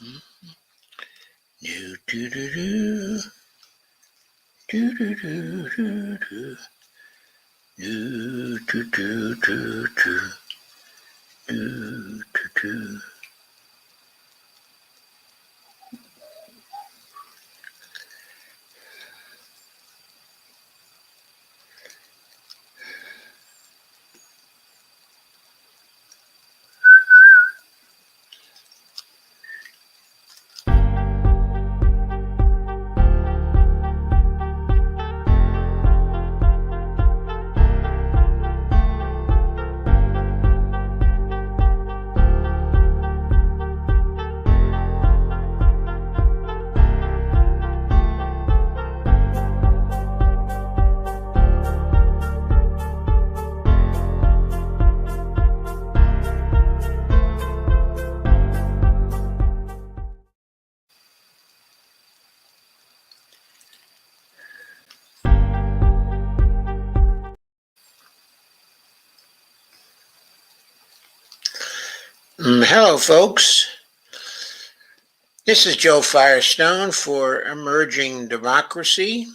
Do do do do do do do do do. Do, do, do, do, do, do, do, do. Hello, folks. This is Joe Firestone for Emerging Democracy.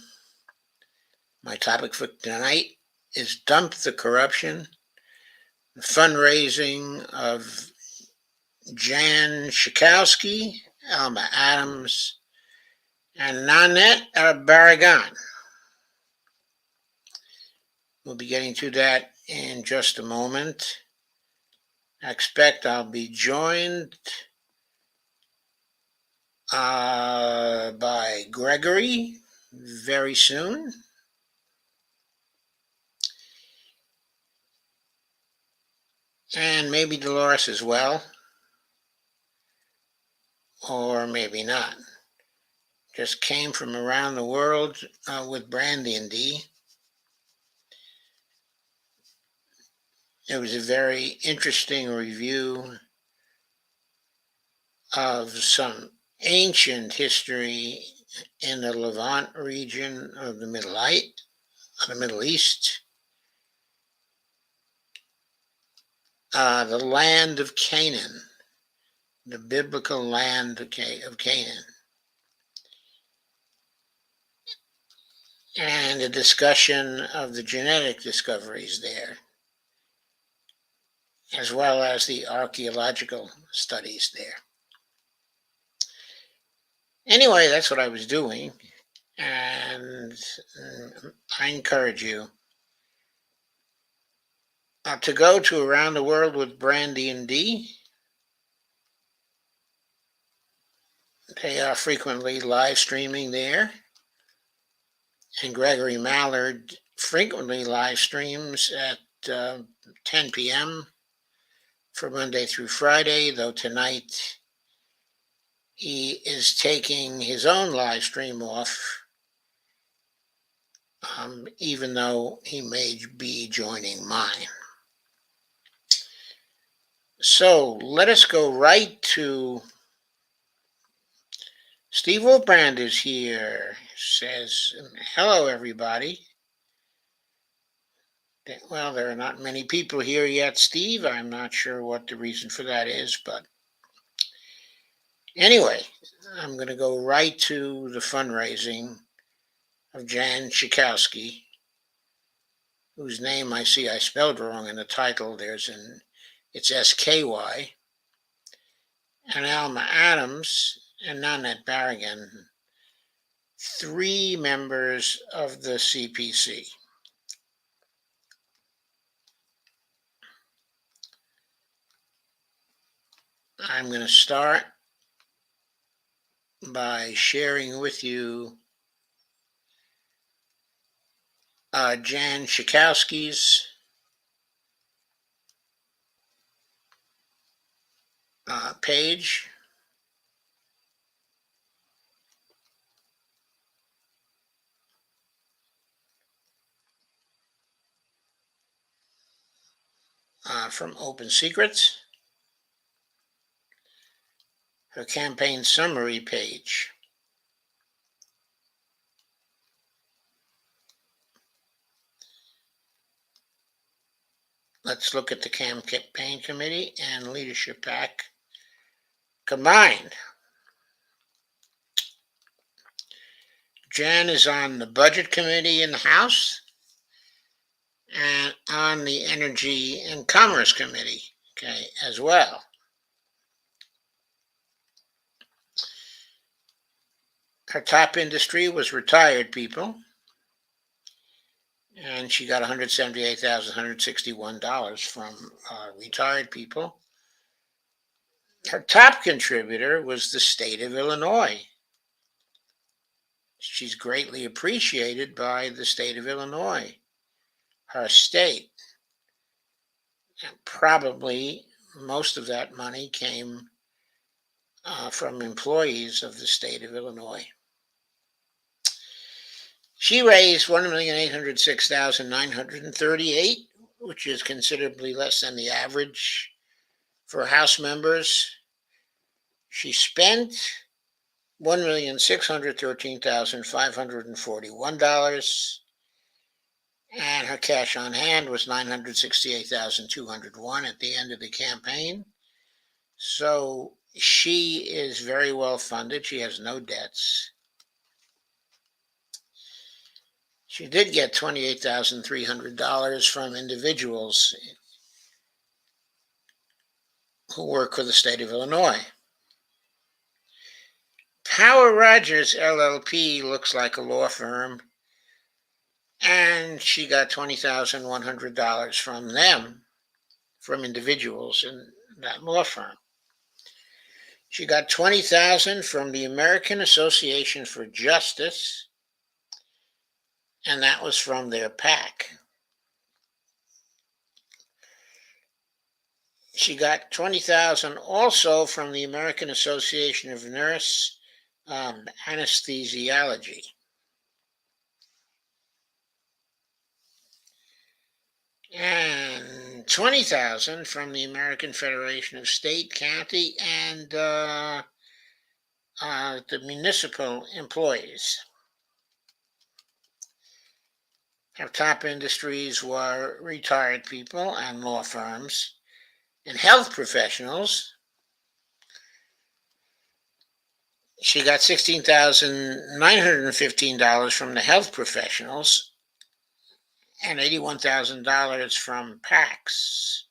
My topic for tonight is Dump the Corruption, the fundraising of Jan Schakowsky, Alma Adams, and Nanette Barragan. We'll be getting to that in just a moment. I expect I'll be joined by Gregory very soon. And maybe Dolores as well. Or maybe not. Just came from around the world with Brandy and D. It was a very interesting review of some ancient history in the Levant region of the Middle East, the land of Canaan, the biblical land of Canaan, and a discussion of the genetic discoveries there, as well as the archaeological studies there. Anyway, that's what I was doing, and I encourage you to go to Around the World with Brandy and D. They are frequently live streaming there, and Gregory Mallard frequently live streams at 10 p.m. for Monday through Friday, though tonight he is taking his own live stream off, even though he may be joining mine. So let us go right to Steve Wolfbrand is here, says, hello, everybody. Well, there are not many people here yet, Steve. I'm not sure what the reason for that is, but anyway, I'm going to go right to the fundraising of Jan Schakowsky, whose name I see I spelled wrong in the title. It's SKY, and Alma Adams and Nanette Barragan, 3 members of the CPC. I'm going to start by sharing with you Jan Schakowsky's page. From Open Secrets, her campaign summary page. Let's look at the campaign committee and leadership pack combined. Jan is on the Budget Committee in the House and on the Energy and Commerce Committee, okay, as well. Her top industry was retired people, and she got $178,161 from retired people. Her top contributor was the state of Illinois. She's greatly appreciated by the state of Illinois, her state. And probably most of that money came from employees of the state of Illinois. She raised $1,806,938, which is considerably less than the average for House members. She spent $1,613,541, and her cash on hand was $968,201 at the end of the campaign. So she is very well funded. She has no debts. She did get $28,300 from individuals who work for the state of Illinois. Power Rogers LLP looks like a law firm, and she got $20,100 from them, from individuals in that law firm. She got $20,000 from the American Association for Justice, and that was from their PAC. She got $20,000 also from the American Association of Nurse Anesthesiology. And $20,000 from the American Federation of State, County, and the municipal employees. Her top industries were retired people and law firms and health professionals. She got $16,915 from the health professionals and $81,000 from PACs.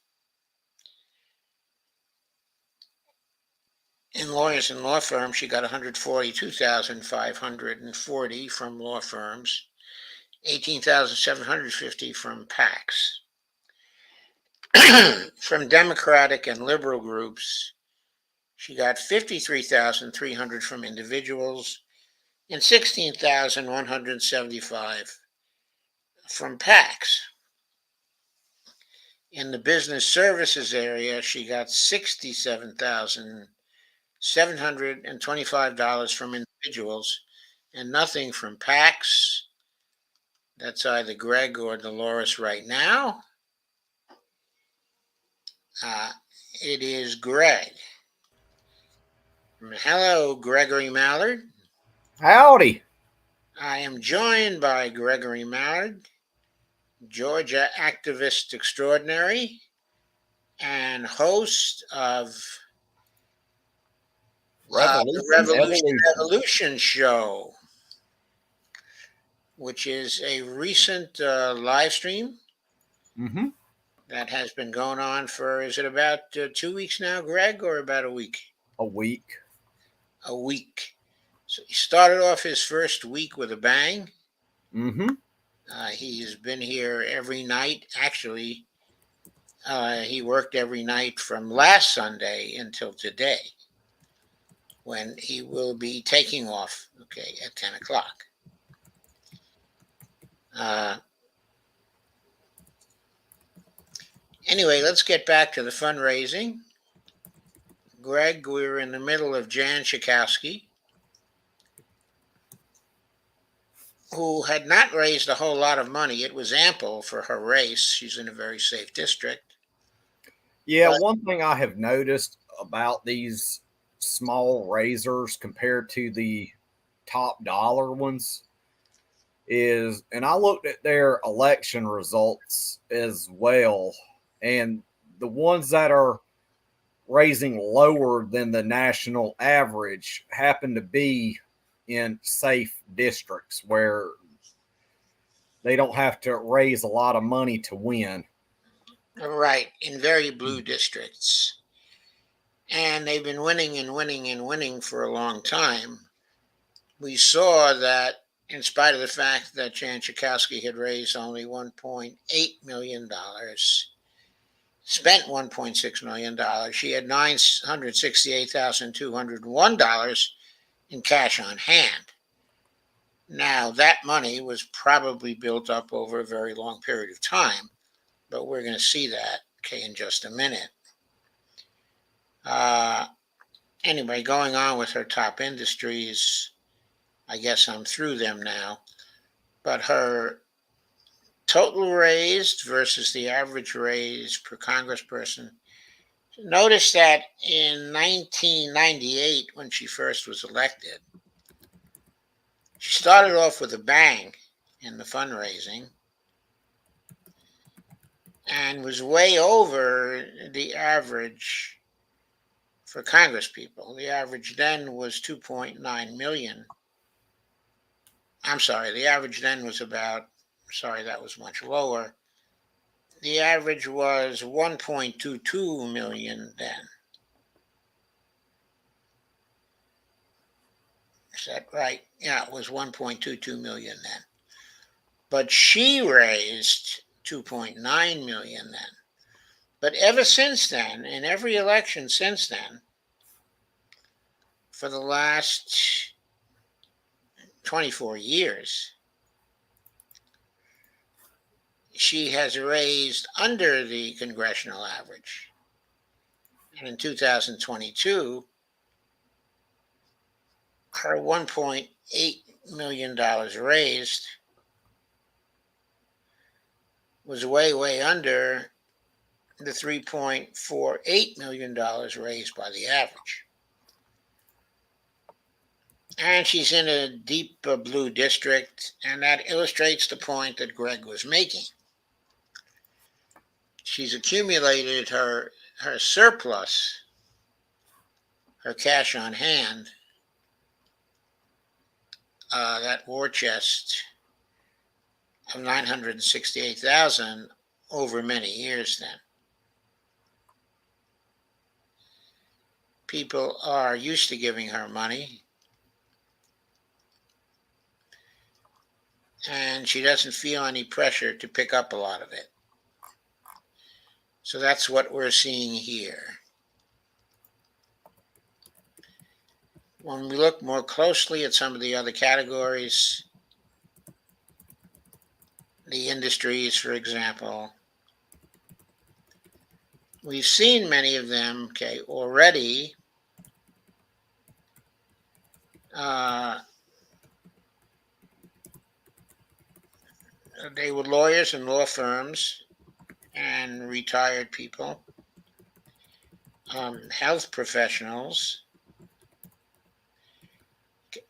In lawyers and law firms, she got $142,540 from law firms, $18,750 from PACs. From Democratic and liberal groups, she got $53,300 from individuals and $16,175 from PACs. In the business services area, she got $67,725 from individuals and nothing from PACs. That's either Greg or Dolores right now. It is Greg. Hello, Gregory Mallard. Howdy. I am joined by Gregory Mallard, Georgia activist extraordinary and host of the Revolution Show, which is a recent live stream that has been going on for, is it about 2 weeks now, Greg, or about a week? A week. A week. So he started off his first week with a bang. He's been here every night. Actually, he worked every night from last Sunday until today, when he will be taking off, at 10 o'clock. Anyway, let's get back to the fundraising. Greg, we're in the middle of Jan Schakowsky, who had not raised a whole lot of money. It was ample for her race. She's in a very safe district. Yeah, one thing I have noticed about these small raisers compared to the top dollar ones is, and I looked at their election results as well, and the ones that are raising lower than the national average happen to be in safe districts where they don't have to raise a lot of money to win. Right, in very blue districts. And they've been winning and winning and winning for a long time. We saw that in spite of the fact that Jan Schakowsky had raised only $1.8 million, spent $1.6 million, she had $968,201 in cash on hand. Now, that money was probably built up over a very long period of time, but we're going to see that, okay, in just a minute. Anyway, going on with her top industries, I guess I'm through them now, but her total raised versus the average raise per congressperson. Notice that in 1998, when she first was elected, she started off with a bang in the fundraising and was way over the average for congresspeople. The average then was 2.9 million. I'm sorry, the average then was about, sorry, that was much lower. The average was 1.22 million then. Is that right? Yeah, it was 1.22 million then. But she raised 2.9 million then. But ever since then, in every election since then, for the last 24 years, she has raised under the congressional average. And in 2022, her $1.8 million raised was way, way under the $3.48 million raised by the average. And she's in a deep blue district, and that illustrates the point that Greg was making. She's accumulated her surplus, her cash on hand, that war chest of 968,000 over many years then. People are used to giving her money, and she doesn't feel any pressure to pick up a lot of it. So that's what we're seeing here. When we look more closely at some of the other categories, the industries, for example, we've seen many of them, okay, already. They were lawyers and law firms and retired people, health professionals.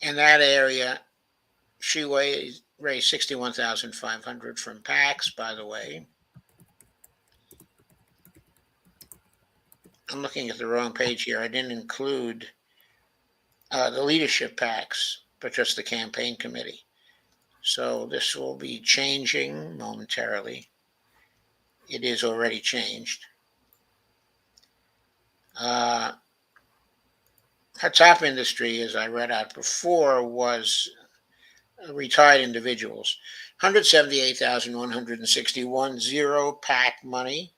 In that area, she raised $61,500 from PACs, by the way. I'm looking at the wrong page here. I didn't include the leadership PACs, but just the campaign committee. So this will be changing momentarily. It is already changed. Her top industry, as I read out before, was retired individuals. 178,161 zero PAC money.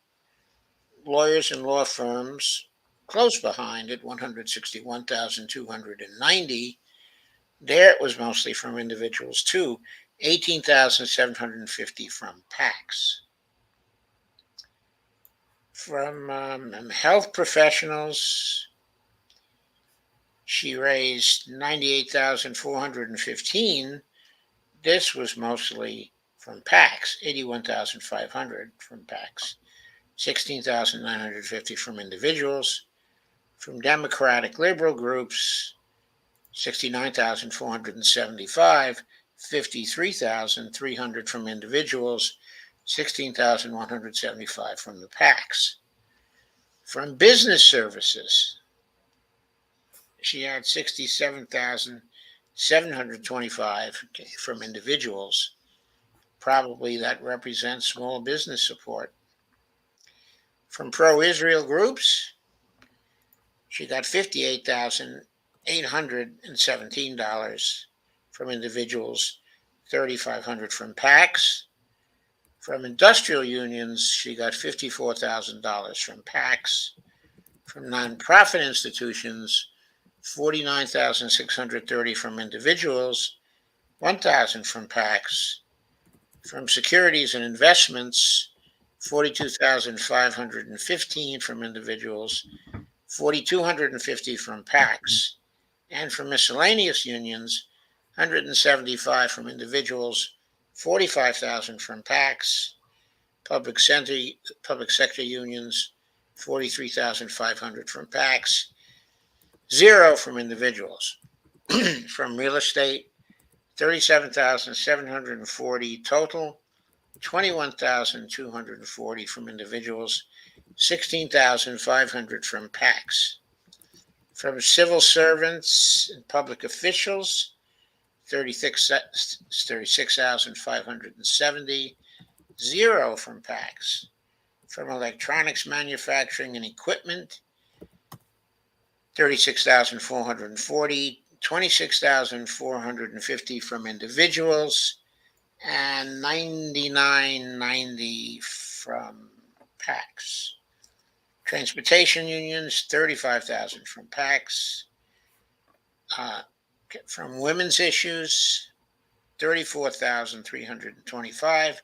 Lawyers and law firms close behind at 161,290. There it was mostly from individuals too. 18,750 from PACs. From health professionals, she raised 98,415. This was mostly from PACs, 81,500 from PACs, 16,950 from individuals. From Democratic liberal groups, 69,475, 53,300 from individuals, 16,175 from the PACs. From business services, she had 67,000 $725 from individuals. Probably that represents small business support. From pro-Israel groups, she got $58,817 from individuals, $3,500 from PACs. From industrial unions, she got $54,000 from PACs. From nonprofit institutions, $49,630 from individuals, $1,000 from PACs. From securities and investments, $42,515 from individuals, $4,250 from PACs. And from miscellaneous unions, $175 from individuals, $45,000 from PACs. Public sector unions, $43,500 from PACs, zero from individuals. From real estate, $37,740 total, $21,240 from individuals, $16,500 from PACs. From civil servants and public officials, $36,570, zero from PACs. From electronics manufacturing and equipment, $36,440, $26,450 from individuals, and $99.90 from PACs. Transportation unions, $35,000 from PACs. From women's issues, $34,325,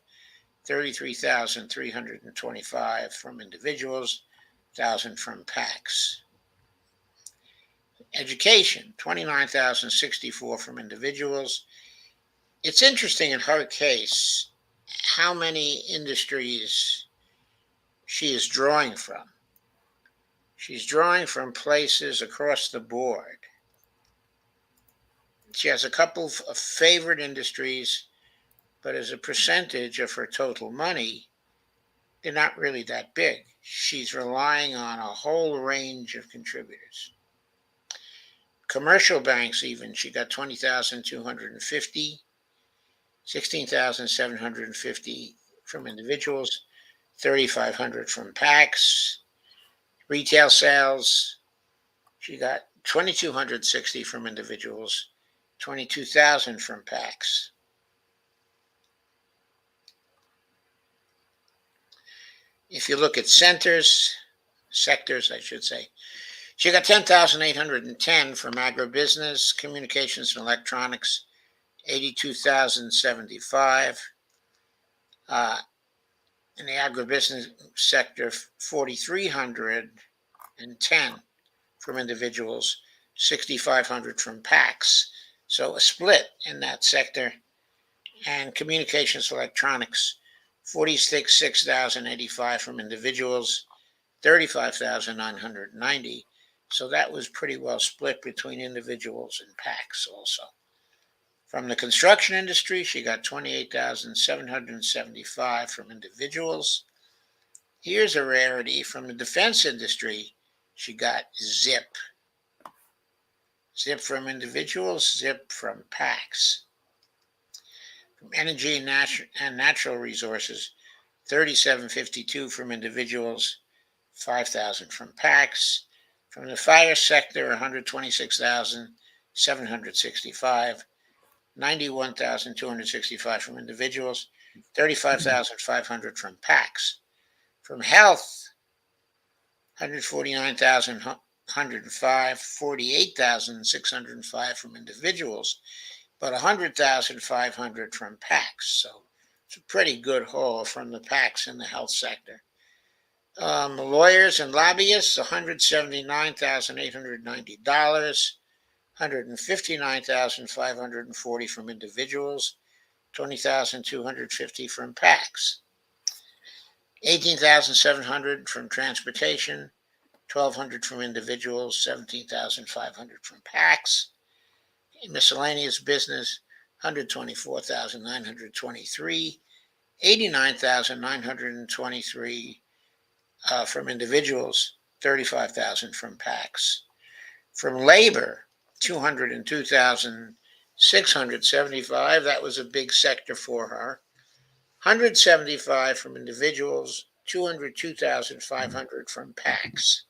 $33,325 from individuals, $1,000 from PACs. Education, $29,064 from individuals. It's interesting in her case how many industries she is drawing from. She's drawing from places across the board. She has a couple of favorite industries, but as a percentage of her total money, they're not really that big. She's relying on a whole range of contributors. Commercial banks even, she got $20,250, $16,750 from individuals, $3,500 from PACs. Retail sales, she got $2,260 from individuals, $22,000 from PACs. If you look at sectors, I should say, she got $10,810 from agribusiness, communications and electronics, $82,075. In the agribusiness sector, $4,310 from individuals, $6,500 from PACs. So a split in that sector. And communications electronics, $46,085 from individuals, $35,990. So that was pretty well split between individuals and PACs also. From the construction industry, she got $28,775 from individuals. Here's a rarity. From the defense industry, she got zip. Zip from individuals, zip from PACs. From energy and natural resources, $37.52 from individuals, $5,000 from PACs. From the fire sector, $126,765, $91,265 from individuals, $35,500 from PACs. From health, $149,105, $48,605 from individuals, but $100,500 from PACs. So it's a pretty good haul from the PACs in the health sector. Lawyers and lobbyists, $179,890, $159,540 from individuals, $20,250 from PACs, $18,700 from transportation, $1,200 from individuals, $17,500 from PACs. Miscellaneous business, $124,923, $89,923 from individuals, $35,000 from PACs. From labor, $202,000 675, that was a big sector for her. 175 from individuals, 202,500 from PACs.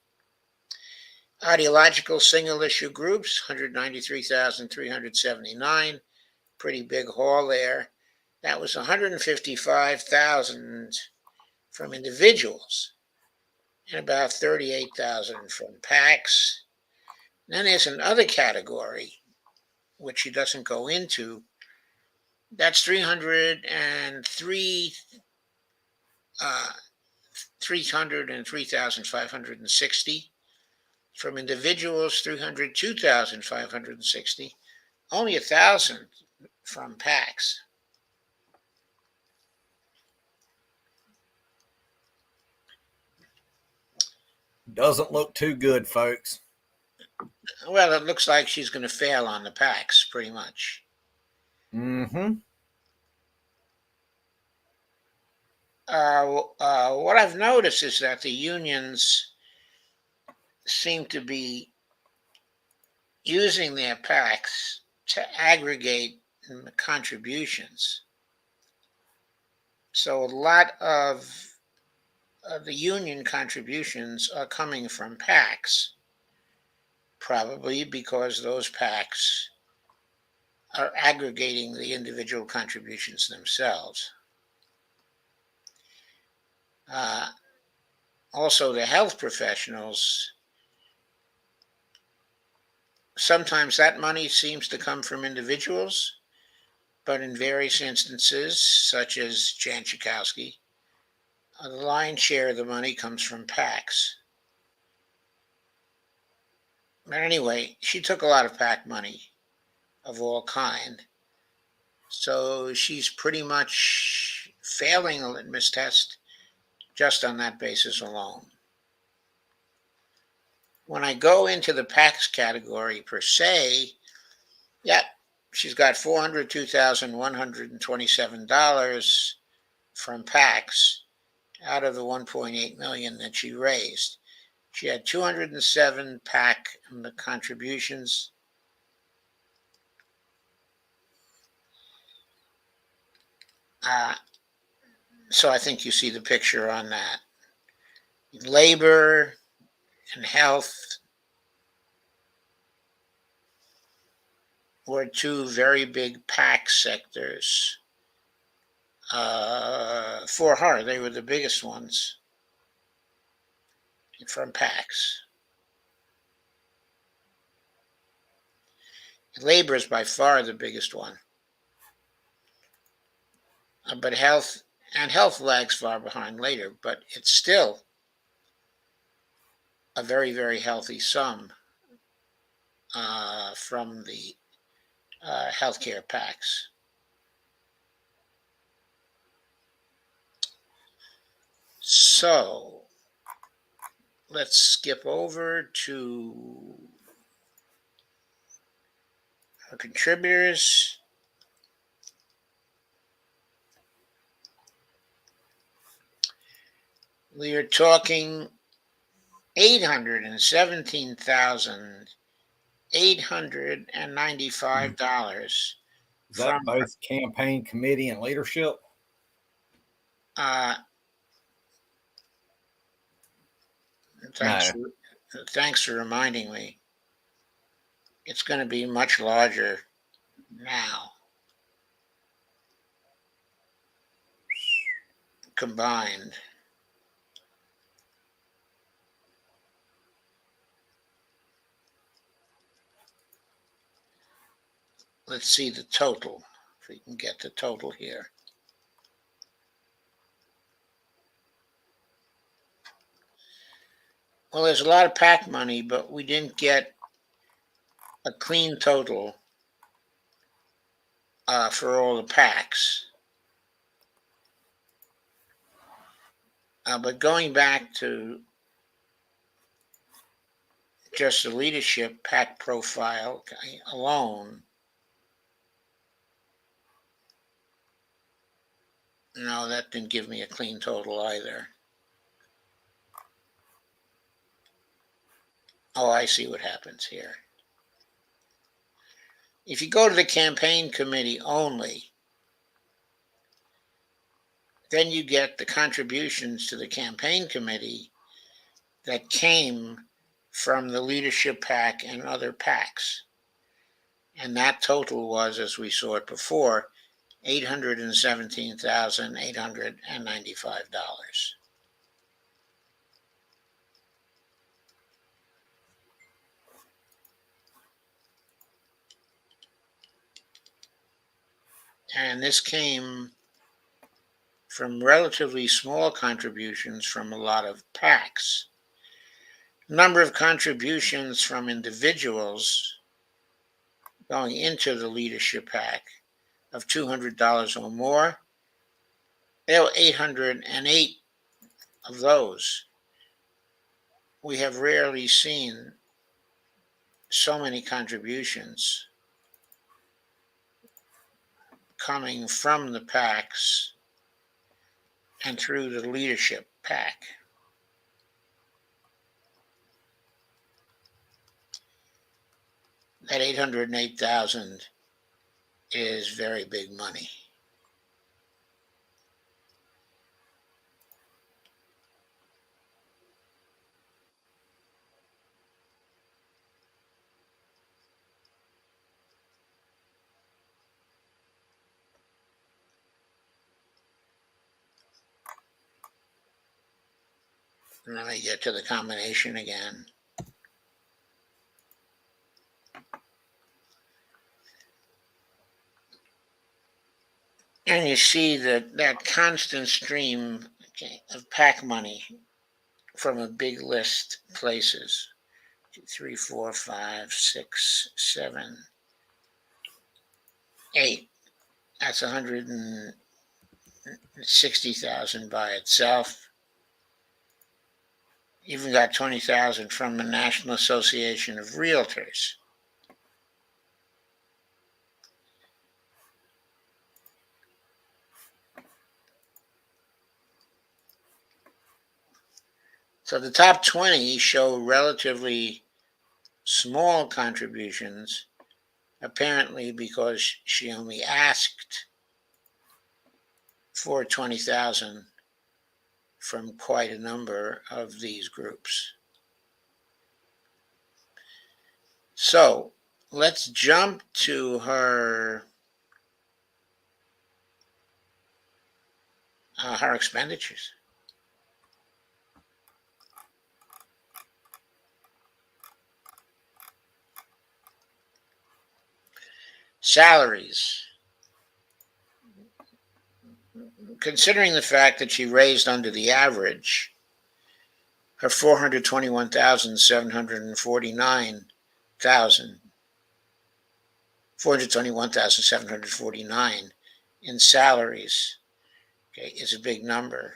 Ideological single issue groups, 193,379, pretty big haul there. That was 155,000 from individuals and about 38,000 from PACs. Then there's another category, which she doesn't go into. That's 303,560 from individuals, 302,560, only 1,000 from PACs. Doesn't look too good, folks. Well, it looks like she's going to fail on the PACs, pretty much. Mm-hmm. What I've noticed is that the unions seem to be using their PACs to aggregate contributions. So a lot of the union contributions are coming from PACs, probably because those PACs are aggregating the individual contributions themselves. Also, the health professionals, sometimes that money seems to come from individuals, but in various instances, such as Jan Schakowsky, the lion's share of the money comes from PACs. But anyway, she took a lot of PAC money of all kind. So she's pretty much failing the litmus test just on that basis alone. When I go into the PACs category per se, yeah, she's got $402,127 from PACs out of the 1.8 million that she raised. She had 207 PAC contributions. So I think you see the picture on that. Labor and health were two very big PAC sectors. For her, they were the biggest ones from PACs. Labor is by far the biggest one. But health lags far behind later, but it's still a very, very healthy sum from the healthcare PACs. So let's skip over to our contributors. We are talking $817,895 Is that from both campaign committee and leadership? Thanks, No. thanks for reminding me. It's going to be much larger now. Combined. Let's see the total, if we can get the total here. Well, there's a lot of PAC money, but we didn't get a clean total for all the PACs. But going back to just the leadership PAC profile alone, no, that didn't give me a clean total either. Oh, I see what happens here. If you go to the campaign committee only, then you get the contributions to the campaign committee that came from the leadership PAC and other PACs. And that total was, as we saw it before, $817,895. And this came from relatively small contributions from a lot of PACs. Number of contributions from individuals going into the leadership PAC of $200 or more, there were 808 of those. We have rarely seen so many contributions coming from the PACs and through the leadership PAC. That 808,000 is very big money. Let me get to the combination again. And you see that constant stream, okay, of PAC money from a big list places. 2, 3, 4, 5, 6, 7, 8. That's 160,000 by itself. Even got 20,000 from the National Association of Realtors. So the top 20 show relatively small contributions, apparently because she only asked for 20,000 from quite a number of these groups. So let's jump to her expenditures. Salaries. Considering the fact that she raised under the average, her 421,749 in salaries, okay, is a big number.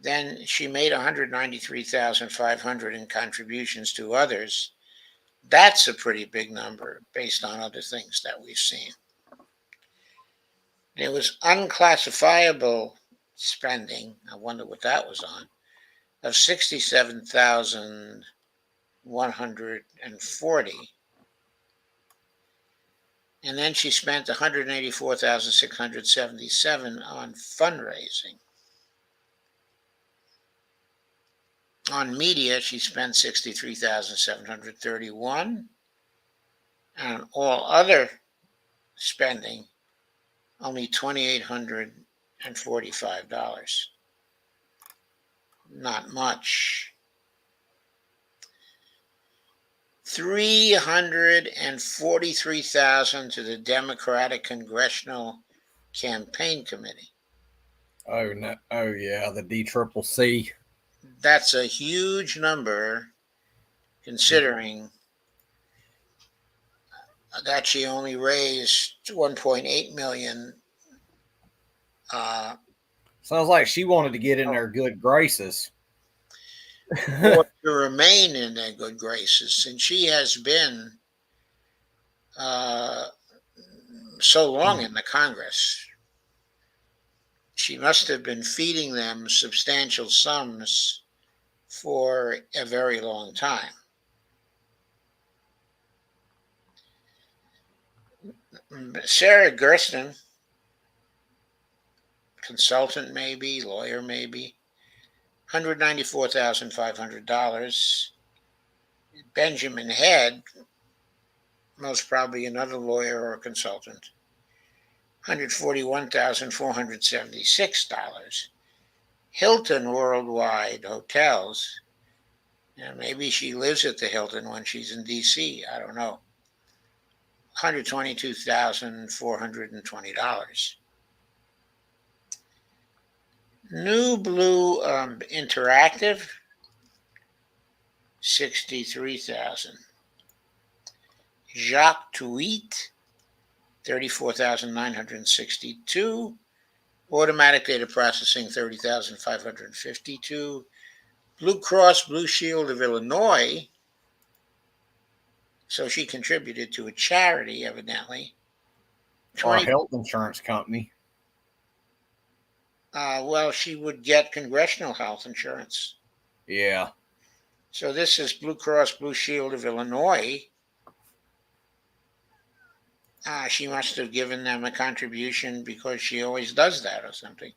Then she made 193,500 in contributions to others. That's a pretty big number based on other things that we've seen. There was unclassifiable spending, I wonder what that was on, of 67,140. And then she spent 184,677 on fundraising. On media, she spent 63,731. And on all other spending, only $2,845. Not much. 343,000 to the Democratic Congressional Campaign Committee. Oh no! Oh yeah, the DCCC. That's a huge number, considering that she only raised 1.8 million. Sounds like she wanted to get in their good graces. Or to remain in their good graces, and she has been so long in the Congress. She must have been feeding them substantial sums for a very long time. Sarah Gersten, consultant maybe, lawyer maybe, $194,500. Benjamin Head, most probably another lawyer or consultant, $141,476. Hilton Worldwide Hotels, maybe she lives at the Hilton when she's in D.C. I don't know. $122,420. New Blue Interactive, 63,000. Jacques Tweet, 34,962. Automatic data processing, 30,552. Blue Cross Blue Shield of Illinois. So she contributed to a charity, evidently. Or a health insurance company. Well, she would get congressional health insurance. Yeah. So this is Blue Cross Blue Shield of Illinois. She must have given them a contribution because she always does that or something.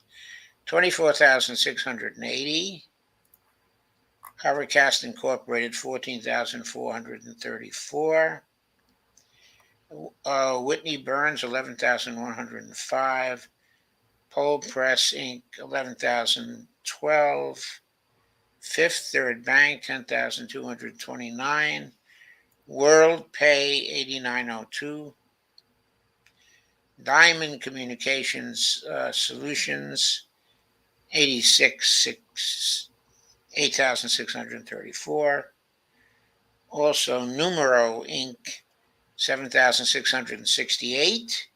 24,680. Hovercast Incorporated, 14,434. Whitney Burns, 11,105. Pole Press Inc., 11,012. Fifth Third Bank, 10,229. World Pay, 8,902. Diamond Communications Solutions, 8,634. Also, Numero Inc., 7,668.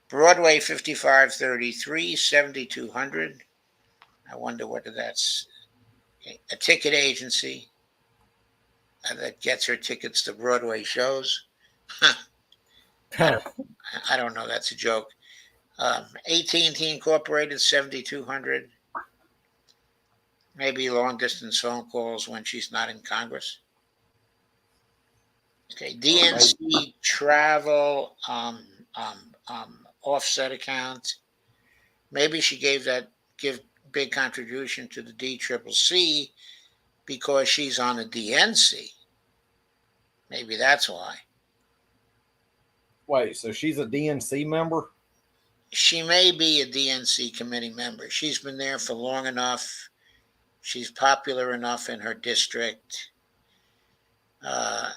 Broadway 5533, 7,200. I wonder whether that's a ticket agency that gets her tickets to Broadway shows. I don't know. That's a joke. AT&T Incorporated, 7,200. Maybe long distance phone calls when she's not in Congress. Okay, DNC travel offset account. Maybe she give big contribution to the DCCC because she's on the DNC. Maybe that's why. Wait, so she's a DNC member? She may be a DNC committee member. She's been there for long enough. She's popular enough in her district. I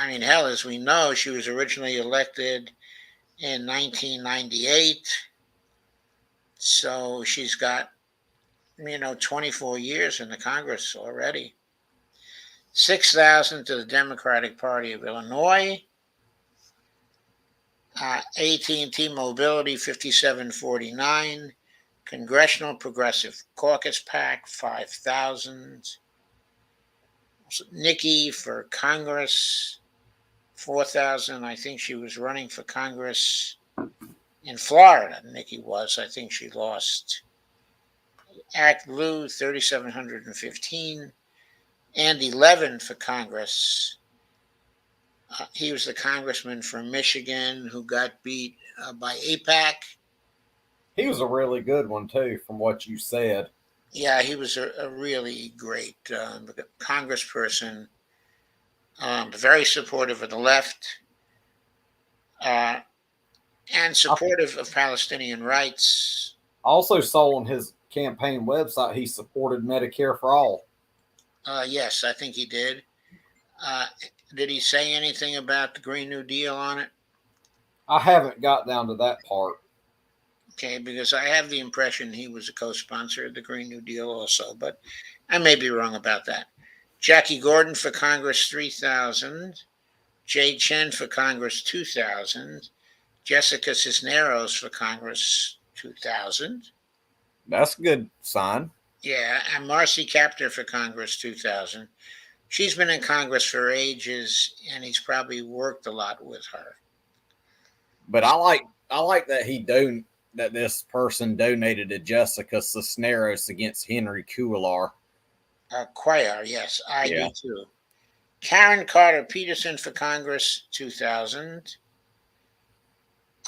mean, hell, as we know, she was originally elected in 1998. So she's got, 24 years in the Congress already. 6,000 to the Democratic Party of Illinois. AT&T Mobility, 5749. Congressional Progressive Caucus PAC, 5,000. Nikki for Congress, 4,000. I think she was running for Congress in Florida. Nikki was. I think she lost. Act Blue, 3,715. Andy Levin for Congress. He was the congressman from Michigan who got beat by AIPAC. He was a really good one, too, from what you said. Yeah, he was a really great congressperson, very supportive of the left, and supportive of Palestinian rights. Also saw on his campaign website he supported Medicare for all. Yes, I think he did. Did he say anything about the Green New Deal on it? I haven't got down to that part. Okay, because I have the impression he was a co-sponsor of the Green New Deal also, but I may be wrong about that. Jackie Gordon for Congress, 3,000. Jay Chen for Congress, 2,000. Jessica Cisneros for Congress, 2,000. That's a good sign. Yeah, and Marcy Kaptur for Congress, 2,000. She's been in Congress for ages, and he's probably worked a lot with her. But I like that this person donated to Jessica Cisneros against Henry Cuellar. Cuellar, yes, I do too. Karen Carter Peterson for Congress, 2000.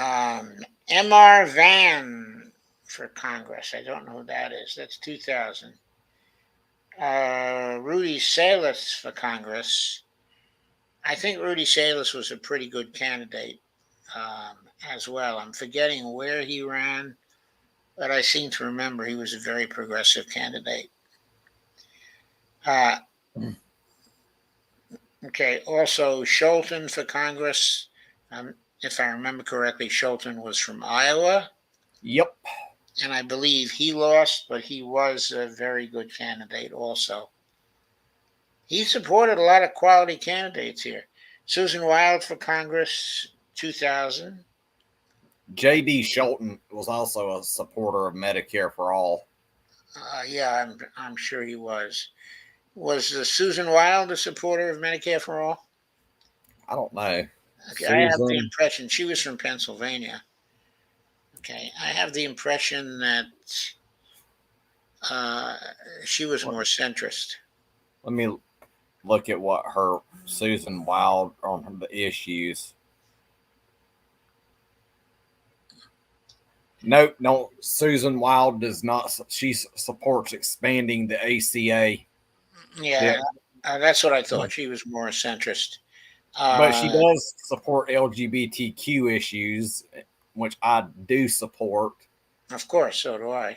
M.R. Van for Congress. I don't know who that is. That's 2000. Rudy Salas for Congress. I think Rudy Salas was a pretty good candidate as well. I'm forgetting where he ran, but I seem to remember he was a very progressive candidate. Okay, also Scholten for Congress. If I remember correctly, Scholten was from Iowa. Yep. And I believe he lost, but he was a very good candidate also. He supported a lot of quality candidates here. Susan Wild for Congress, 2000. J.D. Scholten was also a supporter of Medicare for all. Yeah, I'm sure he was. Was Susan Wild a supporter of Medicare for all? I don't know. Okay, I have the Susan, impression she was from Pennsylvania. Okay, I have the impression that she was more centrist. let me look at what her Susan Wild on the issues. Nope, no. Susan Wild does not. She supports expanding the ACA. Yeah, that's what I thought. She was more centrist. But she does support LGBTQ issues, which I do support. Of course, so do I.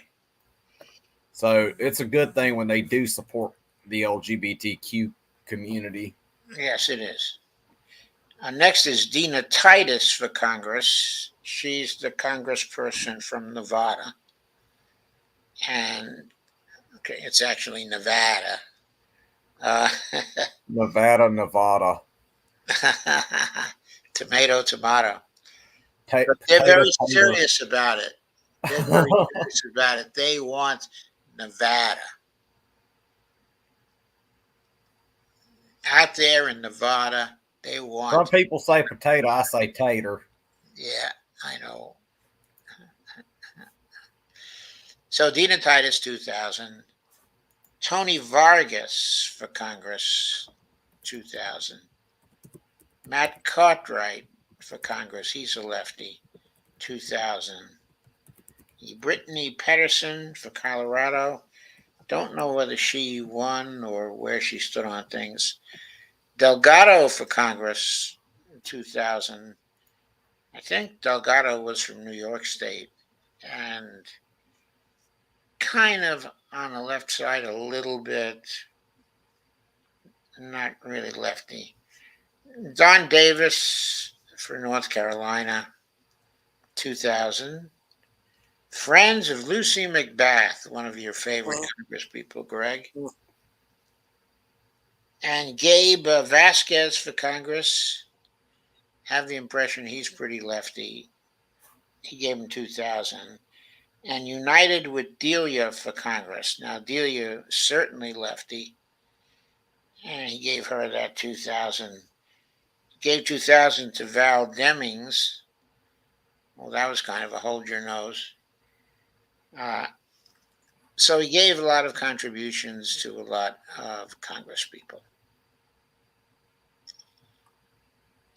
So it's a good thing when they do support the LGBTQ community. Yes, it is. Next is Dina Titus for Congress. She's the congressperson from Nevada. And, okay, it's actually Nevada. Nevada. Tomato. But they're Potato, very serious about it. They're very serious about it. They want Nevada. Out there in Nevada, they want. Some people say potato, I say tater. Yeah, I know. So Dina Titus, 2000. Tony Vargas for Congress, 2000. Matt Cartwright for Congress, he's a lefty, 2000. Brittany Pedersen for Colorado. Don't know whether she won or where she stood on things. Delgado for Congress, 2000. I think Delgado was from New York State and kind of on the left side a little bit, not really lefty. Don Davis for North Carolina, 2000. Friends of Lucy McBath, one of your favorite Congress people, Greg. And Gabe Vasquez for Congress. Have the impression he's pretty lefty. He gave him 2000. And United with Delia for Congress. Now, Delia certainly lefty. And he gave her that 2000. Gave 2000 to Val Demings. Well, that was kind of a hold your nose. So he gave a lot of contributions to a lot of Congress people.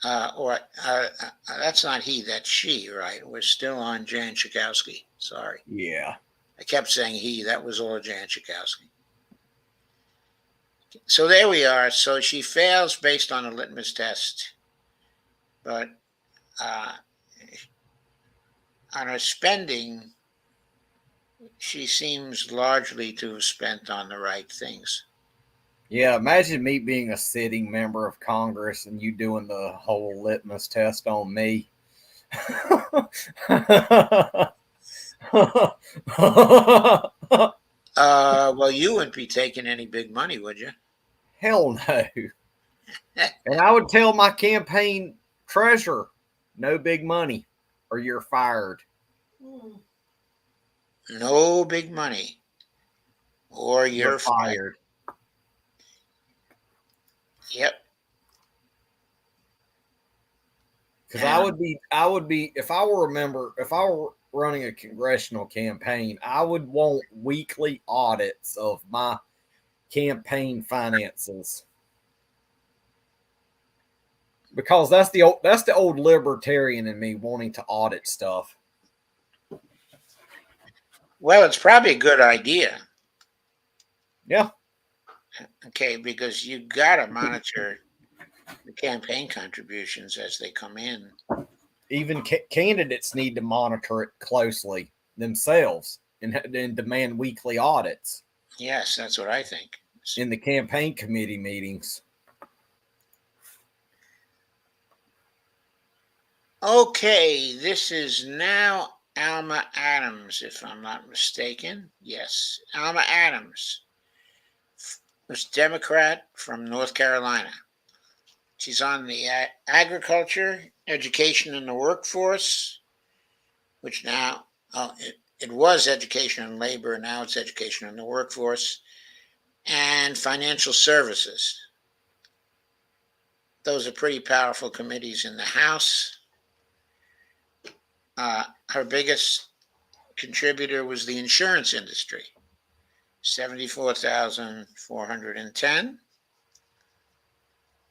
That's not he, that's she, right? We're still on Jan Schakowsky. Sorry. Yeah. I kept saying he. That was all Jan Schakowsky. So there we are. So she fails based on a litmus test. But on her spending, she seems largely to have spent on the right things. Yeah, imagine me being a sitting member of Congress and you doing the whole litmus test on me. Well, you wouldn't be taking any big money, would you? Hell no. And I would tell my campaign treasurer, no big money or you're fired. No big money or you're fired. Yep. Because I would be, if I were a member, if I were running a congressional campaign, I would want weekly audits of my campaign finances. because that's the old libertarian in me wanting to audit stuff. Well, it's probably a good idea. Yeah. Okay, because you got to monitor the campaign contributions as they come in. Even candidates need to monitor it closely themselves and demand weekly audits. Yes, that's what I think. In the campaign committee meetings. Okay, this is now Alma Adams, if I'm not mistaken. Yes, Alma Adams was Democrat from North Carolina. She's on the agriculture, education, and the workforce, which now it was education and labor, now it's education and the workforce, and financial services. Those are pretty powerful committees in the House. Her biggest contributor was the insurance industry, 74,410.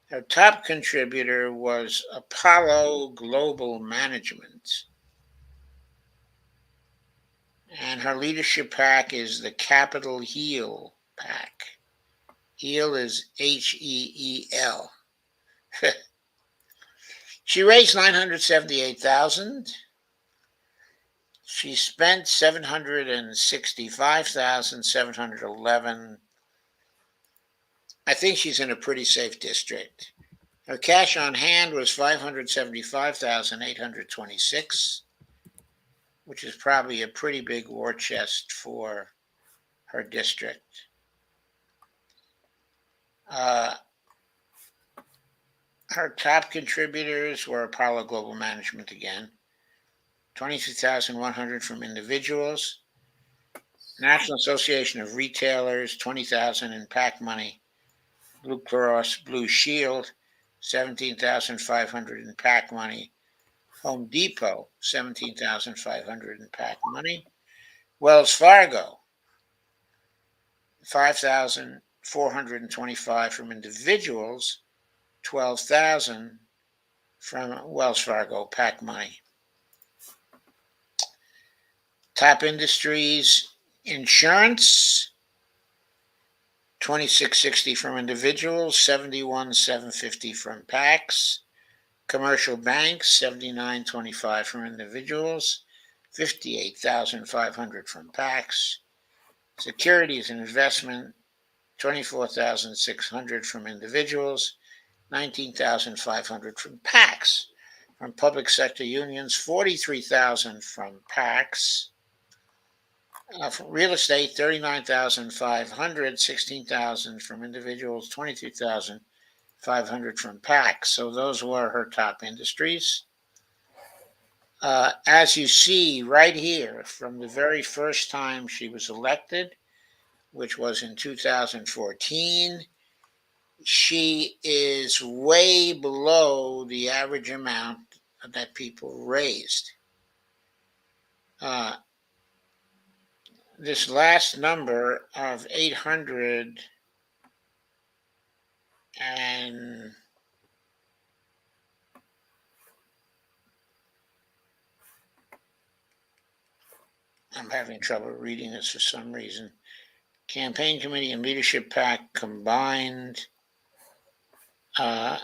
Her top contributor was Apollo Global Management. And her leadership PAC is the Capitol Hill PAC. Heel is HEEL. She raised 978,000. She spent 765,711. I think she's in a pretty safe district. Her cash on hand was 575,826, which is probably a pretty big war chest for her district. Her top contributors were Apollo Global Management again, 22,100 from individuals, National Association of Retailers, 20,000 in PAC money, Blue Cross Blue Shield, 17,500 in PAC money, Home Depot, 17,500 in PAC money, Wells Fargo, 5,425 from individuals, 12,000 from Wells Fargo PAC money. Top industries: insurance, 2660 from individuals, 71,750 from PACs. Commercial banks, 7925 from individuals, 58,500 from PACs. Securities and investment, 24,600 from individuals, 19,500 from PACs. From public sector unions, 43,000 from PACs. From real estate, 39,500, 16,000 from individuals, 22,500 from PACs. So those were her top industries. As you see right here, from the very first time she was elected, which was in 2014, she is way below the average amount that people raised. This last number of 800 and I'm having trouble reading this for some reason. Campaign committee and leadership PAC combined. It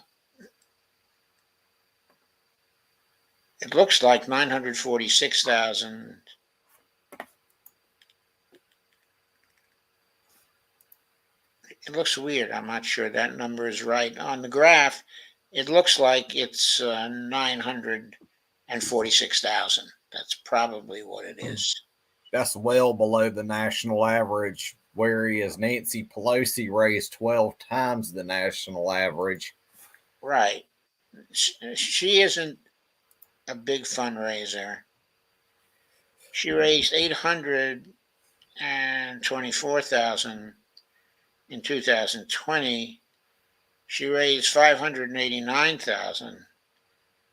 looks like 946,000. It looks weird. I'm not sure that number is right. On the graph, it looks like it's 946,000. That's probably what it is. That's well below the national average, whereas Nancy Pelosi raised 12 times the national average. Right. She isn't a big fundraiser. She raised 824,000 in 2020. She raised 589,000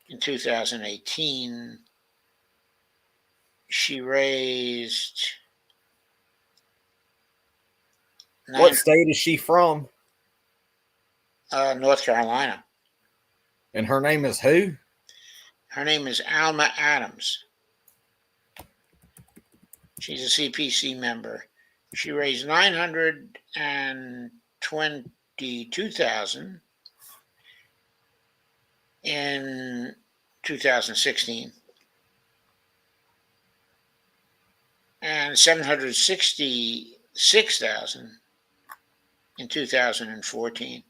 in 2018. She raised. What state is she from? North Carolina. And her name is who? Her name is Alma Adams. She's a CPC member. She raised $922,000 in 2016 and $766,000 in 2014.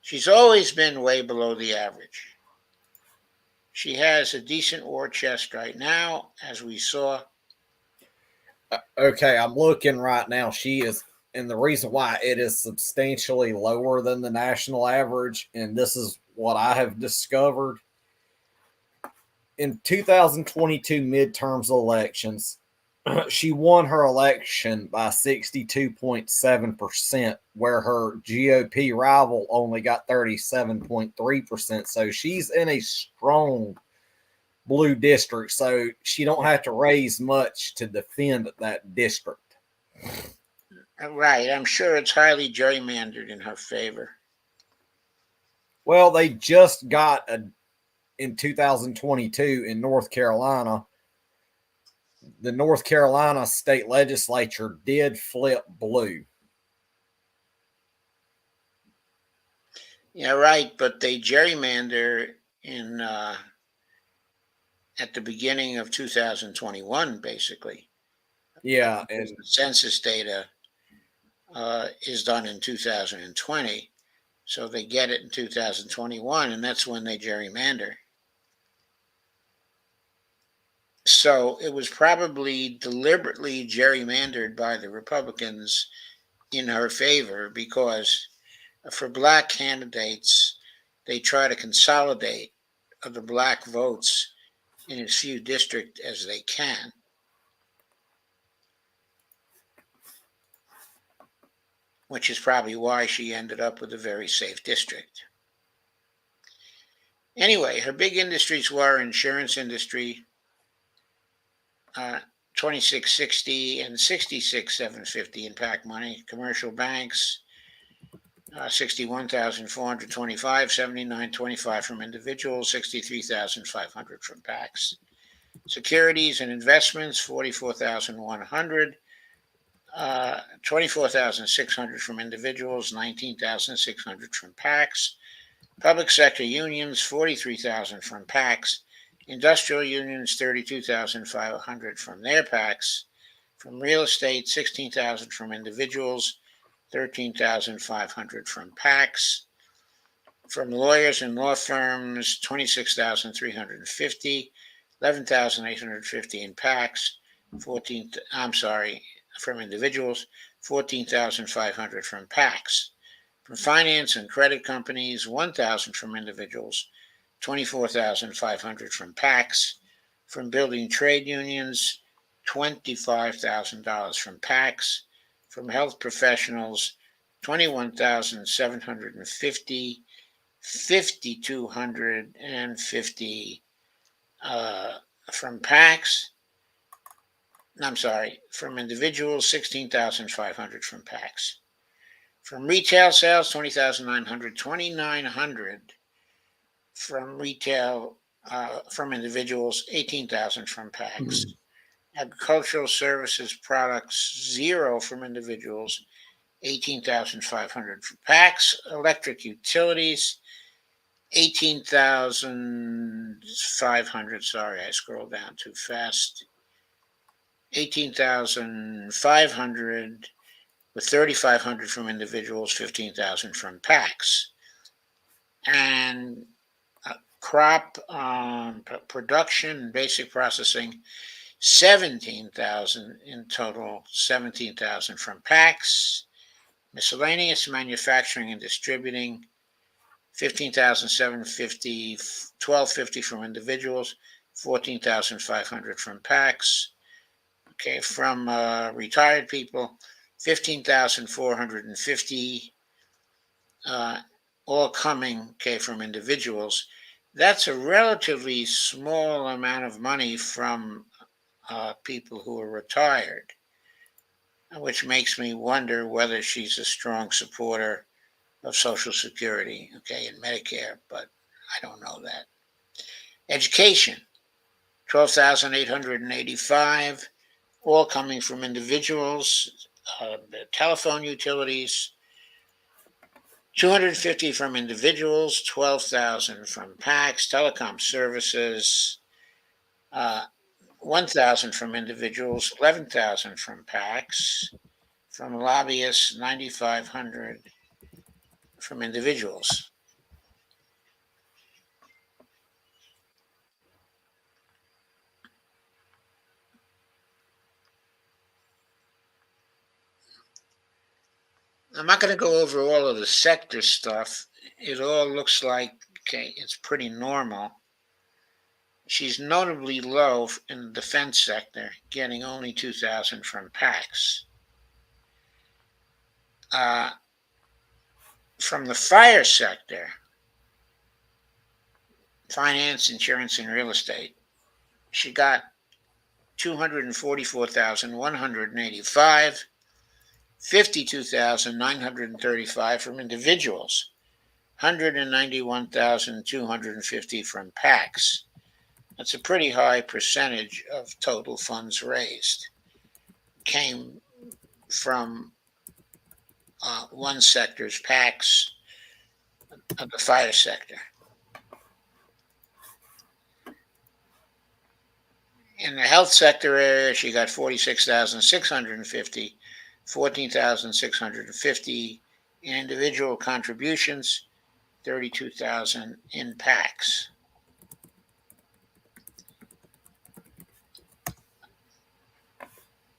She's always been way below the average. She has a decent war chest right now, as we saw. Okay, I'm looking right now. She is, and the reason why it is substantially lower than the national average, and this is what I have discovered. In 2022 midterms elections, she won her election by 62.7%, where her GOP rival only got 37.3%. So she's in a strong blue district, so she don't have to raise much to defend that district. Right, I'm sure it's highly gerrymandered in her favor. Well, they just got in 2022 in North Carolina. The North Carolina state legislature did flip blue. Yeah, right, but they gerrymander in at the beginning of 2021, basically. Yeah, Because and the census data is done in 2020, so they get it in 2021, and that's when they gerrymander. So it was probably deliberately gerrymandered by the Republicans in her favor because for black candidates, they try to consolidate the black votes in as few districts as they can. Which is probably why she ended up with a very safe district. Anyway, her big industries were insurance industry, 2660 and 66,750 in PAC money, commercial banks, 61,425, 7925 from individuals, 63,500 from PACs. Securities and investments, 44,100, 24,600 from individuals, 19,600 from PACs. Public sector unions, 43,000 from PACs. Industrial unions, 32,500 from their PACs. From real estate, 16,000 from individuals, 13,500 from PACs. From lawyers and law firms, 26,350, 11,850 in PACs, from individuals, 14,500 from PACs. From finance and credit companies, 1,000 from individuals, 24,500 from PACs. From building trade unions, $25,000 from PACs. From health professionals, 21,750, 5,250 from PACs. From individuals, 16,500 from PACs. From retail sales, 20,900, 2,900 from retail, from individuals, 18,000 from PACs. Agricultural services products, 0 from individuals, 18,500 from PACs. Electric utilities, 18,500. Sorry, I scrolled down too fast. 18,500 with 3,500 from individuals, 15,000 from PACs. And crop production and basic processing, 17,000 in total, 17,000 from PACs. Miscellaneous manufacturing and distributing, 15,750, 1,250 from individuals, 14,500 from PACs. Okay, from retired people, 15,450, all coming, from individuals. That's a relatively small amount of money from people who are retired, which makes me wonder whether she's a strong supporter of Social Security, and Medicare. But I don't know that. Education, 12,885, all coming from individuals. Telephone utilities, 250 from individuals, 12,000 from PACs. Telecom services, 1,000 from individuals, 11,000 from PACs. From lobbyists, 9,500 from individuals. I'm not going to go over all of the sector stuff. It all looks like, okay, it's pretty normal. She's notably low in the defense sector, getting only 2,000 from PACs. From the fire sector, finance, insurance, and real estate, she got 244,185, 52,935 from individuals, 191,250 from PACs. That's a pretty high percentage of total funds raised. Came from one sector's PACs of the fire sector. In the health sector area, she got 46,650, 14,650 in individual contributions, 32,000 in PACs.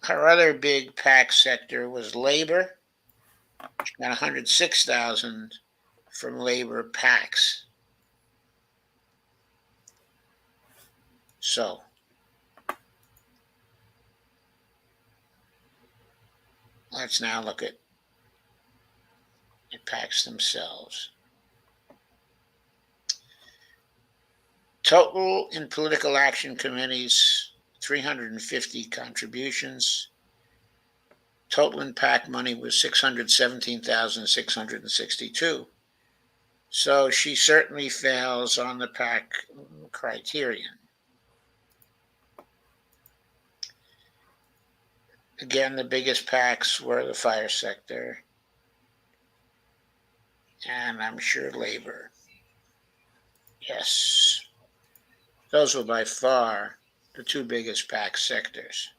Her other big PAC sector was labor. She got 106,000 from labor PACs. So, let's now look at the PACs themselves. Total in political action committees, 350 contributions. Total in PAC money was 617,662. So she certainly fails on the PAC criterion. Again, the biggest PACs were the fire sector, and I'm sure labor. Yes, those were by far the two biggest PAC sectors.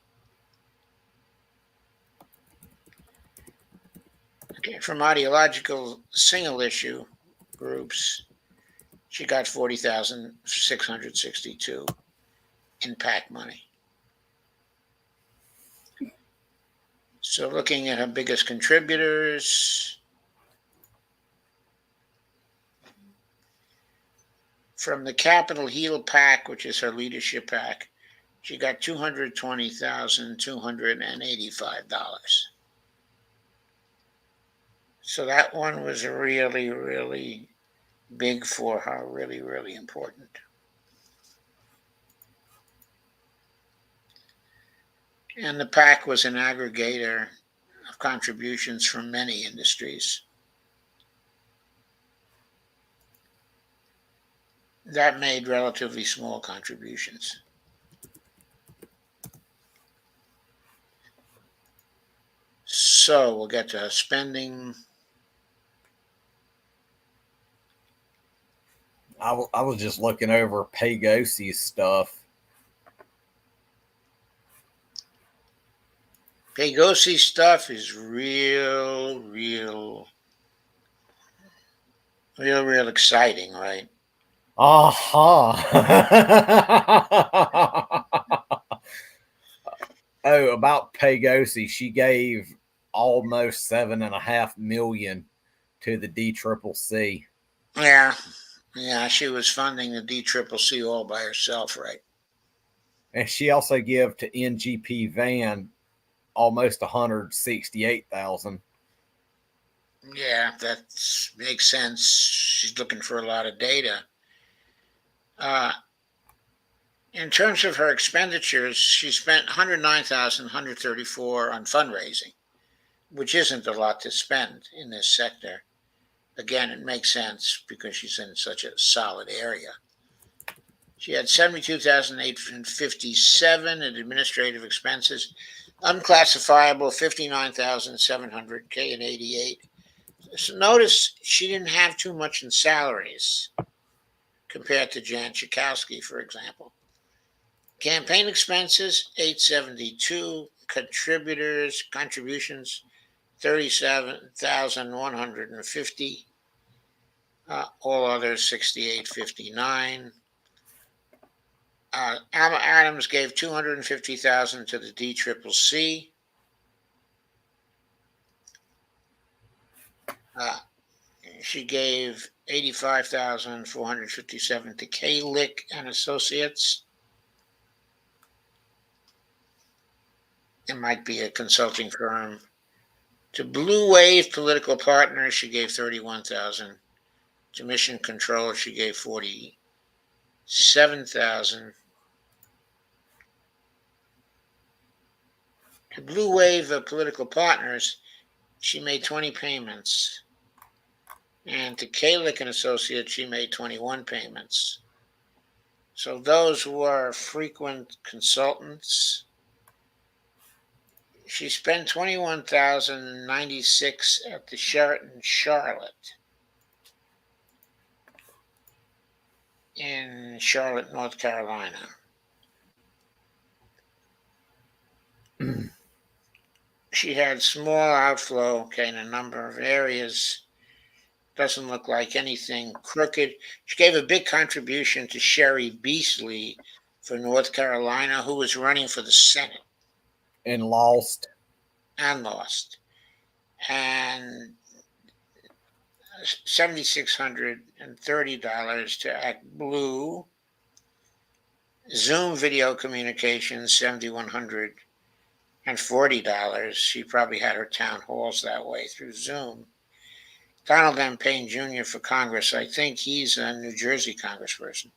Okay, from ideological single issue groups, she got 40,662 in PAC money. So looking at her biggest contributors, from the Capitol Hill PAC, which is her leadership PAC, she got $220,285. So that one was really, really big for her, really, really important. And the PAC was an aggregator of contributions from many industries. That made relatively small contributions. So we'll get to spending. I was just looking over Pagosy's stuff. Pagosy's stuff is real exciting, right? Oh, about Pagosy, she gave almost $7.5 million to the DCCC. Yeah, she was funding the DCCC all by herself, right? And she also gave to NGP Van almost 168,000. Yeah, that makes sense. She's looking for a lot of data. In terms of her expenditures, she spent 109,134 on fundraising, which isn't a lot to spend in this sector. Again, it makes sense because she's in such a solid area. She had 72,857 in administrative expenses, unclassifiable 59,700 K and 88. So notice she didn't have too much in salaries compared to Jan Schakowsky, for example. Campaign expenses 872, contributions 37,150. All others 6859. Alma Adams gave 250,000 to the DCCC. She gave 85,457 to K-Lick and Associates. It might be a consulting firm. To Blue Wave Political Partners, she gave 31,000. To Mission Control, she gave 47,000. To Blue Wave Political Partners, she made 20 payments. And to Kalick and Associates, she made 21 payments. So those were frequent consultants. She spent 21,096 at the Sheraton Charlotte in Charlotte, North Carolina. She had small outflow, in a number of areas. Doesn't look like anything crooked. She gave a big contribution to Sherry Beasley for North Carolina, who was running for the Senate. And lost. And $7,630 to Act Blue. Zoom video communications, $7,140. She probably had her town halls that way through Zoom. Donald M. Payne Jr. for Congress. I think he's a New Jersey congressperson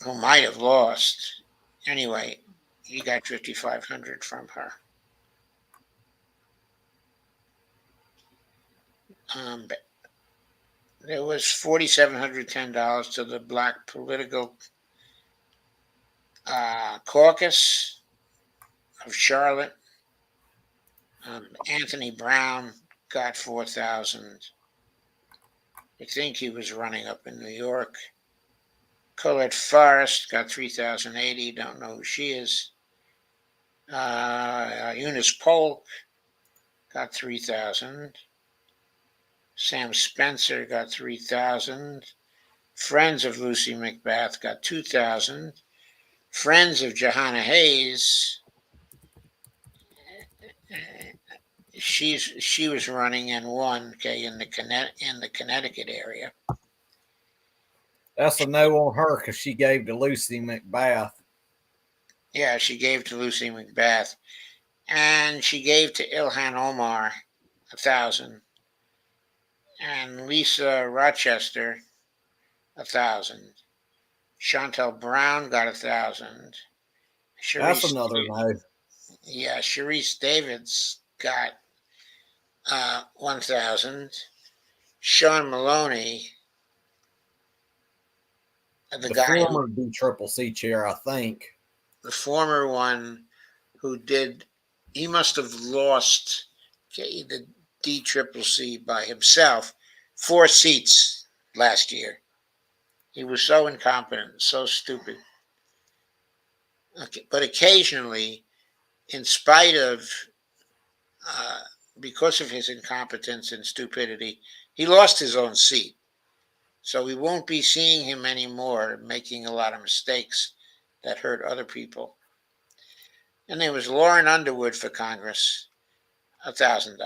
who might have lost. Anyway, he got $5,500 from her. There was $4,710 to the Black Political Caucus of Charlotte. Anthony Brown got $4,000. I think he was running up in New York. Colette Forrest got $3,080. Don't know who she is. Eunice Polk got $3,000. Sam Spencer got $3,000. Friends of Lucy McBath got $2,000. Friends of Johanna Hayes, she was running and won, in the Connecticut area. That's a no on her because she gave to Lucy McBath. Yeah, she gave to Lucy McBath, and she gave to Ilhan Omar $1,000, and Lisa Rochester $1,000. Chantel Brown got $1,000. That's another no. Yeah, Sharice Davids got 1,000. Sean Maloney, the guy former DCCC chair, I think. The former one who did, he must have lost the DCCC by himself 4 seats last year. He was so incompetent, so stupid. Okay, but occasionally, in spite of, because of his incompetence and stupidity, he lost his own seat. So we won't be seeing him anymore making a lot of mistakes that hurt other people. And there was Lauren Underwood for Congress, $1,000.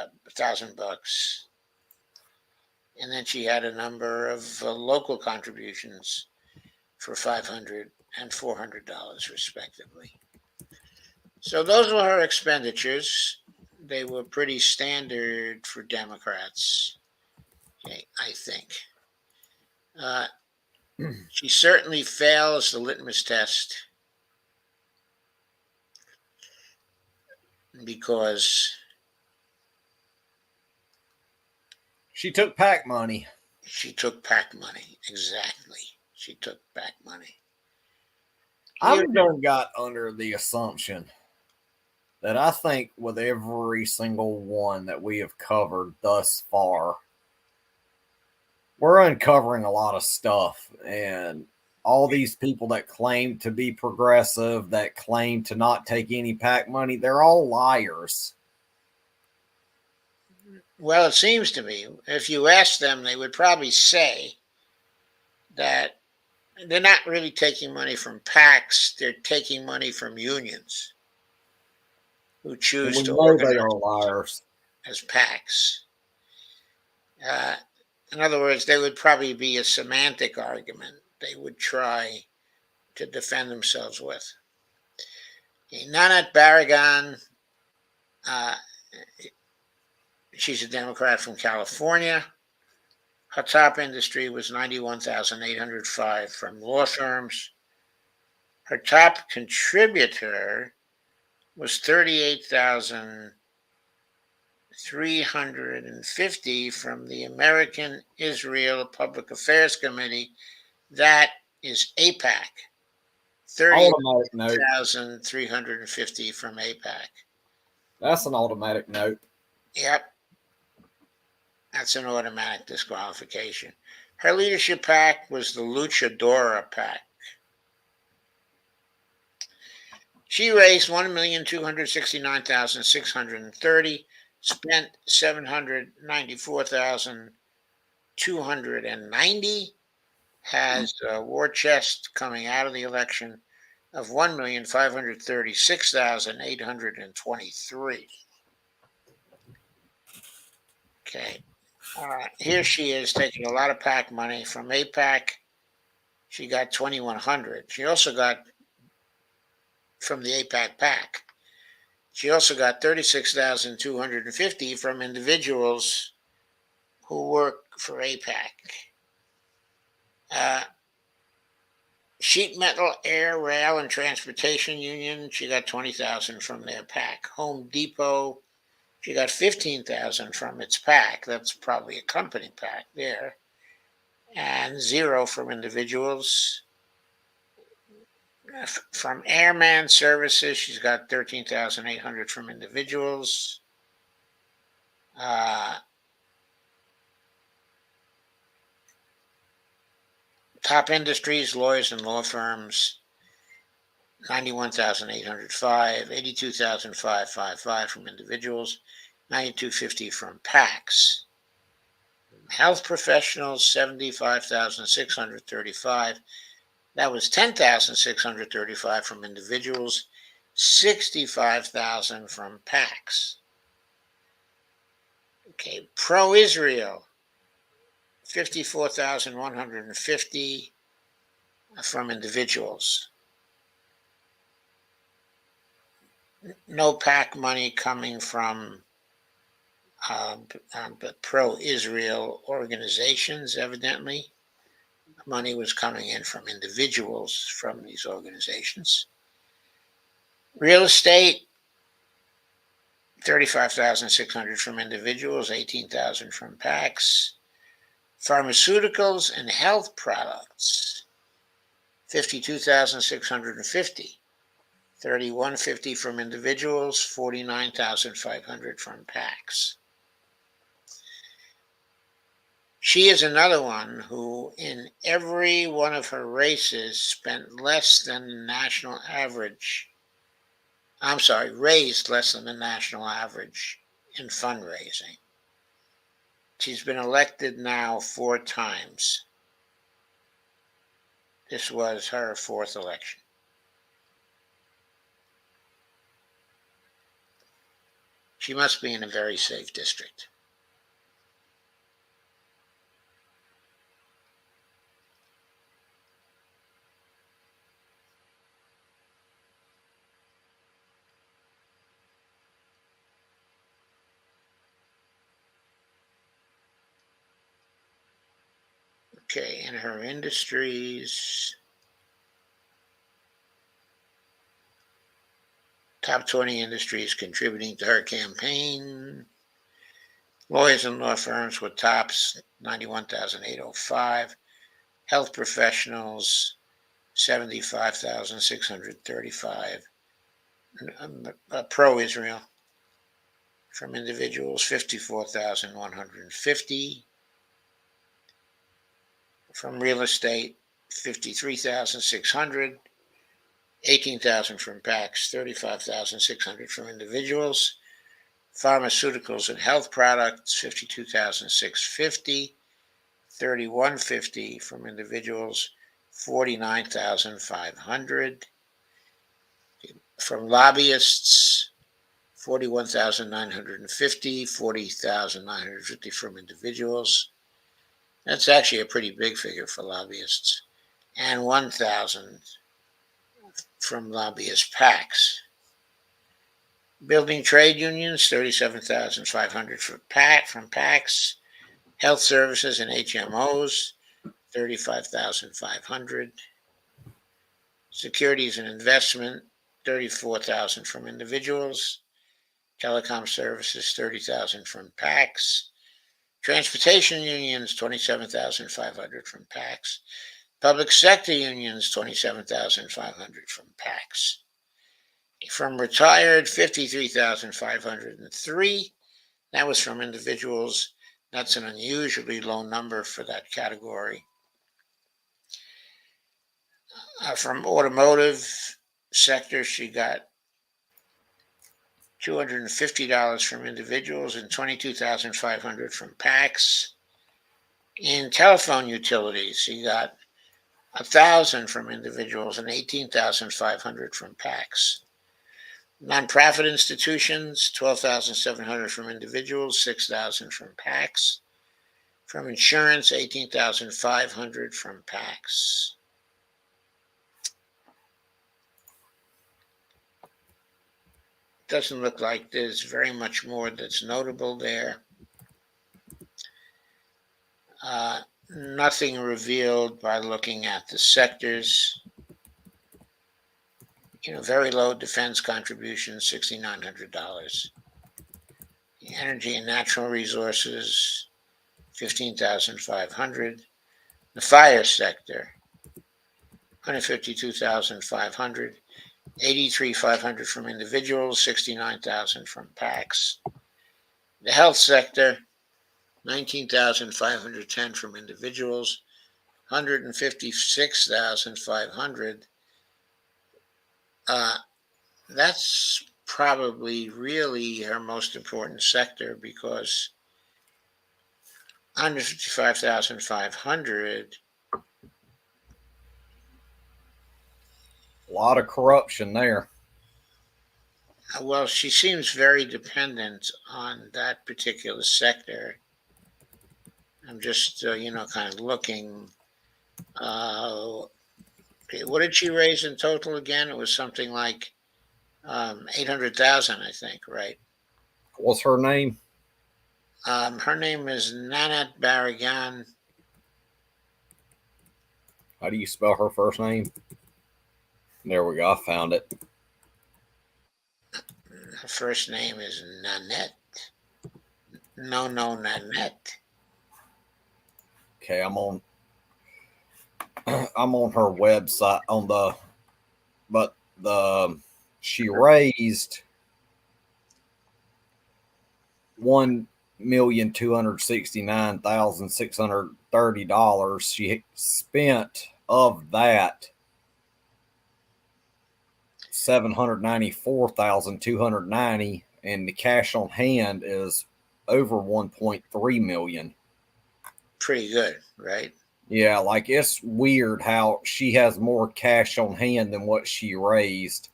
And then she had a number of local contributions for $500 and $400 respectively. So those were her expenditures. They were pretty standard for Democrats, I think. She certainly fails the litmus test because She took PAC money. She took PAC money. Exactly. She took PAC money. I've done got under the assumption that I think with every single one that we have covered thus far, we're uncovering a lot of stuff. And all these people that claim to be progressive, that claim to not take any PAC money, they're all liars. Well, it seems to me, if you ask them, they would probably say that they're not really taking money from PACs, they're taking money from unions who choose We to know they organize are liars. as PACs. Uh, in other words, there would probably be a semantic argument they would try to defend themselves with. Nanette Barragan, uh, she's a Democrat from California. Her top industry was 91,805 from law firms. Her top contributor was 38,350 from the American Israel Public Affairs Committee. That is APAC. Automatic note. 38,350 from APAC. That's an automatic note. Yep. That's an automatic disqualification. Her leadership PAC was the Luchadora PAC. She raised 1,269,630, spent 794,290, has a war chest coming out of the election of 1,536,823. Okay. Here she is taking a lot of PAC money from APAC. She got 2,100. She also got from the APAC PAC. She also got 36,250 from individuals who work for APAC. Sheet Metal, Air, Rail, and Transportation Union, she got 20,000 from their PAC. Home Depot, she got 15,000 from its PAC. That's probably a company PAC there. And 0 from individuals. From Airman Services, she's got 13,800 from individuals. Top industries, lawyers and law firms, 91,805, 82,555 from individuals, 9,250 from PACs. Health professionals, 75,635. That was 10,635 from individuals, 65,000 from PACs. Okay, pro-Israel, 54,150 from individuals. No PAC money coming from pro-Israel organizations, evidently. Money was coming in from individuals from these organizations. Real estate, 35,600 from individuals, 18,000 from PACs. Pharmaceuticals and health products, 52,650, 3,150 from individuals, 49,500 from PACs. She is another one who, in every one of her races, spent less than the national average. Raised less than the national average in fundraising. She's been elected now 4 times. This was her 4th election. She must be in a very safe district. Okay, in her industries, top 20 industries contributing to her campaign. Lawyers and law firms with tops, 91,805. Health professionals, 75,635. Pro-Israel. From individuals, 54,150. From real estate, 53,600. 18,000 from PACs, 35,600 from individuals. Pharmaceuticals and health products, 52,650. 3,150 from individuals, 49,500. From lobbyists, 41,950. 40,950 from individuals. That's actually a pretty big figure for lobbyists. And 1,000 from lobbyist PACs. Building trade unions, 37,500 from PACs. Health services and HMOs, 35,500. Securities and investment, 34,000 from individuals. Telecom services, 30,000 from PACs. Transportation unions, 27,500 from PACs. Public sector unions, 27,500 from PACs. From retired, 53,503. That was from individuals. That's an unusually low number for that category. From automotive sector, she got $250 from individuals and 22,500 from PACs. In telephone utilities, she got 1,000 from individuals and 18,500 from PACs. Nonprofit institutions, 12,700 from individuals, 6,000 from PACs. From insurance, 18,500 from PACs. Doesn't look like there's very much more that's notable there. Nothing revealed by looking at the sectors. Very low defense contributions, $6,900. Energy and natural resources, 15,500. The fire sector, 152,500. 83,500 from individuals, 69,000 from PACs. The health sector, 19,510 from individuals, 156,500. That's probably really her most important sector, because 155,500. A lot of corruption there. Well, she seems very dependent on that particular sector. I'm just, kind of looking. Okay, what did she raise in total again? It was something like 800,000, I think, right? What's her name? Her name is Nanette Barragan. How do you spell her first name? There we go. I found it. Her first name is Nanette. No, Nanette. Okay, I'm on her website she raised $1,269,630. She spent of that $794,290, and the cash on hand is over 1.3 million. Pretty good, right? Yeah, like, it's weird how she has more cash on hand than what she raised.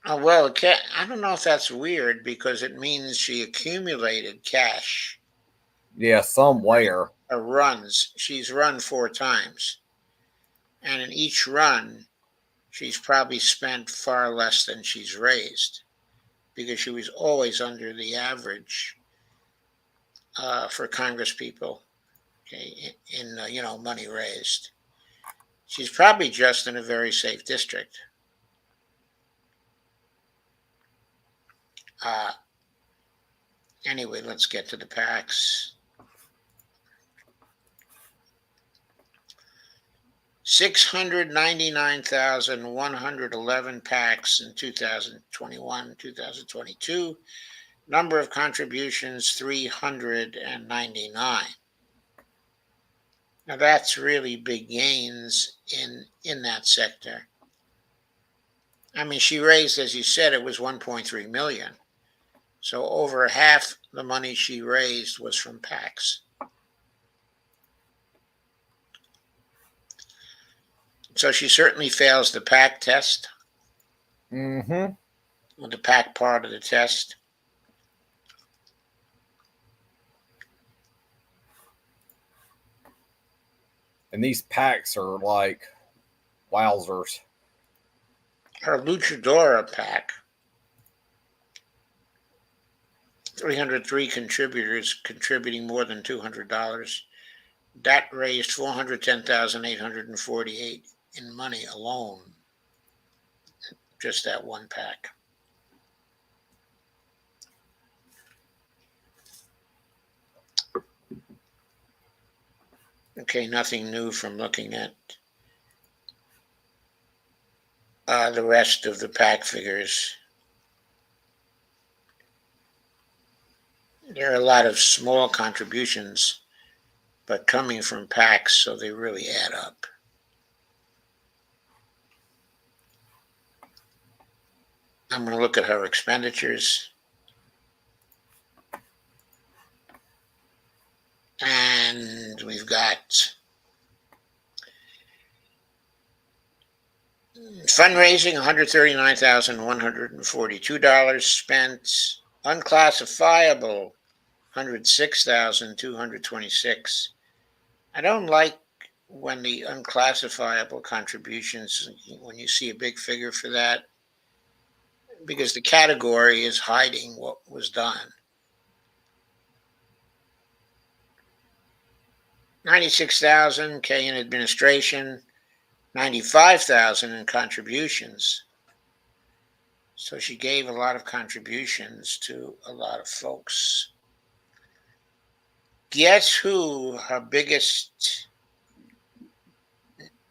Well, I don't know if that's weird, because it means she accumulated cash. Yeah, somewhere. Her runs. She's run 4 times. And in each run, she's probably spent far less than she's raised, because she was always under the average for Congress people, okay, in money raised. She's probably just in a very safe district. Anyway, let's get to the PACs. 699,111 PACs in 2021, 2022. Number of contributions, 399. Now that's really big gains in that sector. I mean, she raised, as you said, it was 1.3 million. So over half the money she raised was from PACs. So she certainly fails the PAC test, Mm-hmm. or the PAC part of the test. And these packs are like wowzers. Her Luchadora PAC, 303 contributors contributing more than $200. That raised 410,848 in money alone. Just that one PAC. Okay, nothing new from looking at the rest of the PAC figures. There are a lot of small contributions, but coming from PACs, so they really add up. I'm going to look at her expenditures. And we've got fundraising, $139,142 spent. Unclassifiable, $106,226. I don't like when the unclassifiable contributions, when you see a big figure for that, because the category is hiding what was done. 96,000 K in administration, 95,000 in contributions. So she gave a lot of contributions to a lot of folks. Guess who her biggest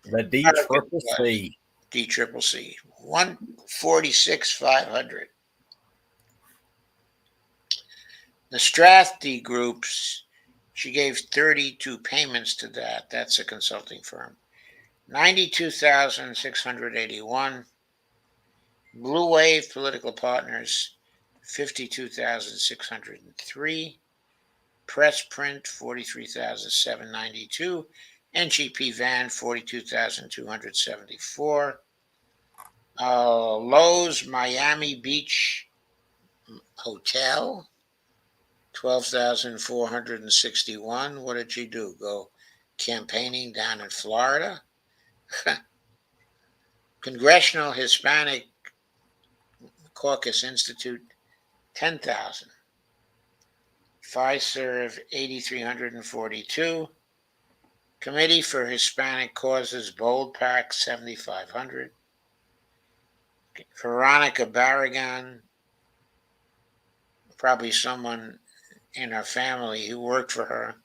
The D delegate triple was? C. D-triple-C, 146,500. The Strathdy groups, she gave 32 payments to that. That's a consulting firm. 92,681. Blue Wave Political Partners, 52,603. Press Print, 43,792. NGP Van, 42,274. Lowe's Miami Beach Hotel, 12,461. What did you do? Go campaigning down in Florida? Congressional Hispanic Caucus Institute, 10,000. FISERV, 8,342. Committee for Hispanic Causes, Bold PAC, 7,500. Veronica Barragan, probably someone in her family who worked for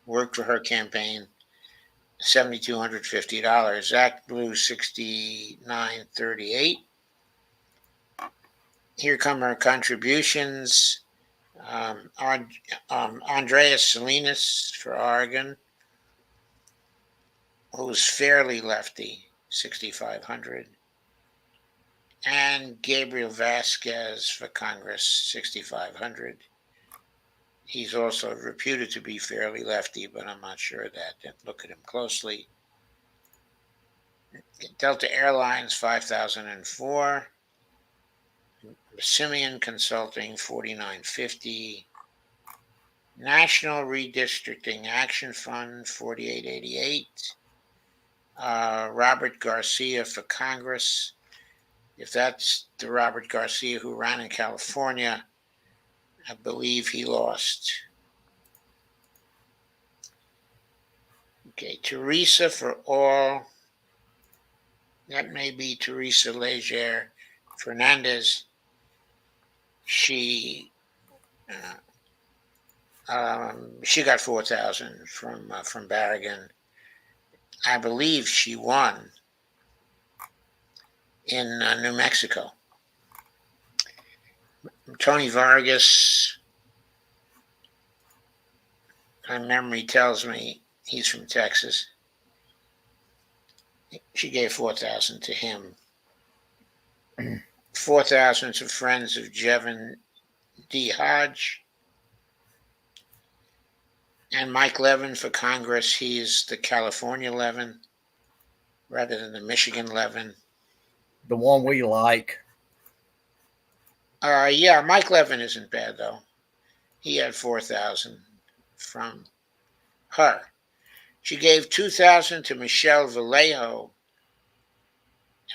her campaign, $7,250. Zach Blue, 6,938. Here come her contributions. Andreas Salinas for Oregon, who's fairly lefty, 6,500. And Gabriel Vasquez for Congress, 6,500. He's also reputed to be fairly lefty, but I'm not sure of that. Didn't look at him closely. Delta Airlines, 5,004. Simeon Consulting, 4,950. National Redistricting Action Fund, 4,888. Robert Garcia for Congress. If that's the Robert Garcia who ran in California, I believe he lost. Okay, Teresa for All. That may be Teresa Leger Fernandez. She She got 4,000 from Barragan. I believe she won in New Mexico. Tony Vargas, my memory tells me he's from Texas. She gave 4,000 to him. 4,000 to friends of Jevin D. Hodge. And Mike Levin for Congress. He's the California Levin rather than the Michigan Levin. The one we like. Yeah, Mike Levin isn't bad though. He had 4,000 from her. She gave 2,000 to Michelle Vallejo.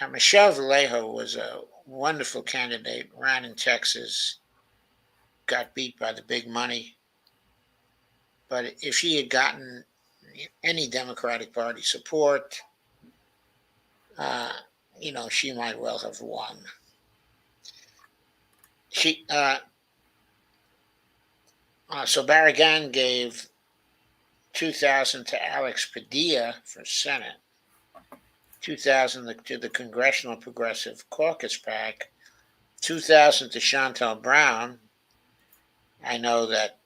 Now, Michelle Vallejo was a wonderful candidate, ran in Texas, got beat by the big money. But if she had gotten any Democratic Party support, she might well have won. So Barragan gave 2,000 to Alex Padilla for Senate, 2,000 to the Congressional Progressive Caucus PAC, 2,000 to Chantel Brown. I know that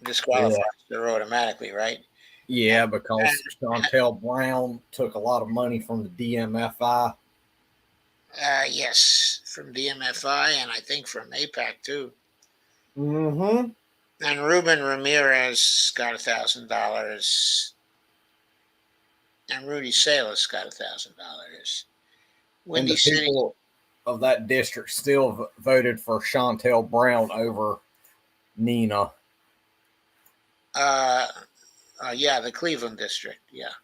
disqualifies her automatically, right? Yeah, because Chantel Brown took a lot of money from the DMFI. Yes, from DMFI and I think from APAC too. Mm-hmm. And Ruben Ramirez got $1,000, and Rudy Salas got $1,000. And the people of that district still voted for Chantel Brown over Nina. Yeah, the Cleveland district. Yeah,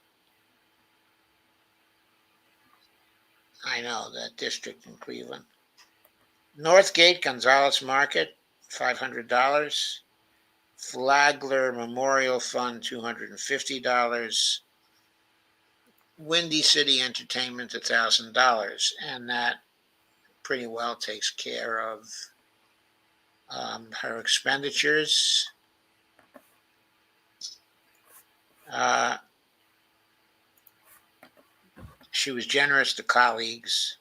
I know that district in Cleveland. Northgate Gonzalez Market, $500. Flagler Memorial Fund, $250. Windy City Entertainment, $1,000, and that pretty well takes care of her expenditures. She was generous to colleagues,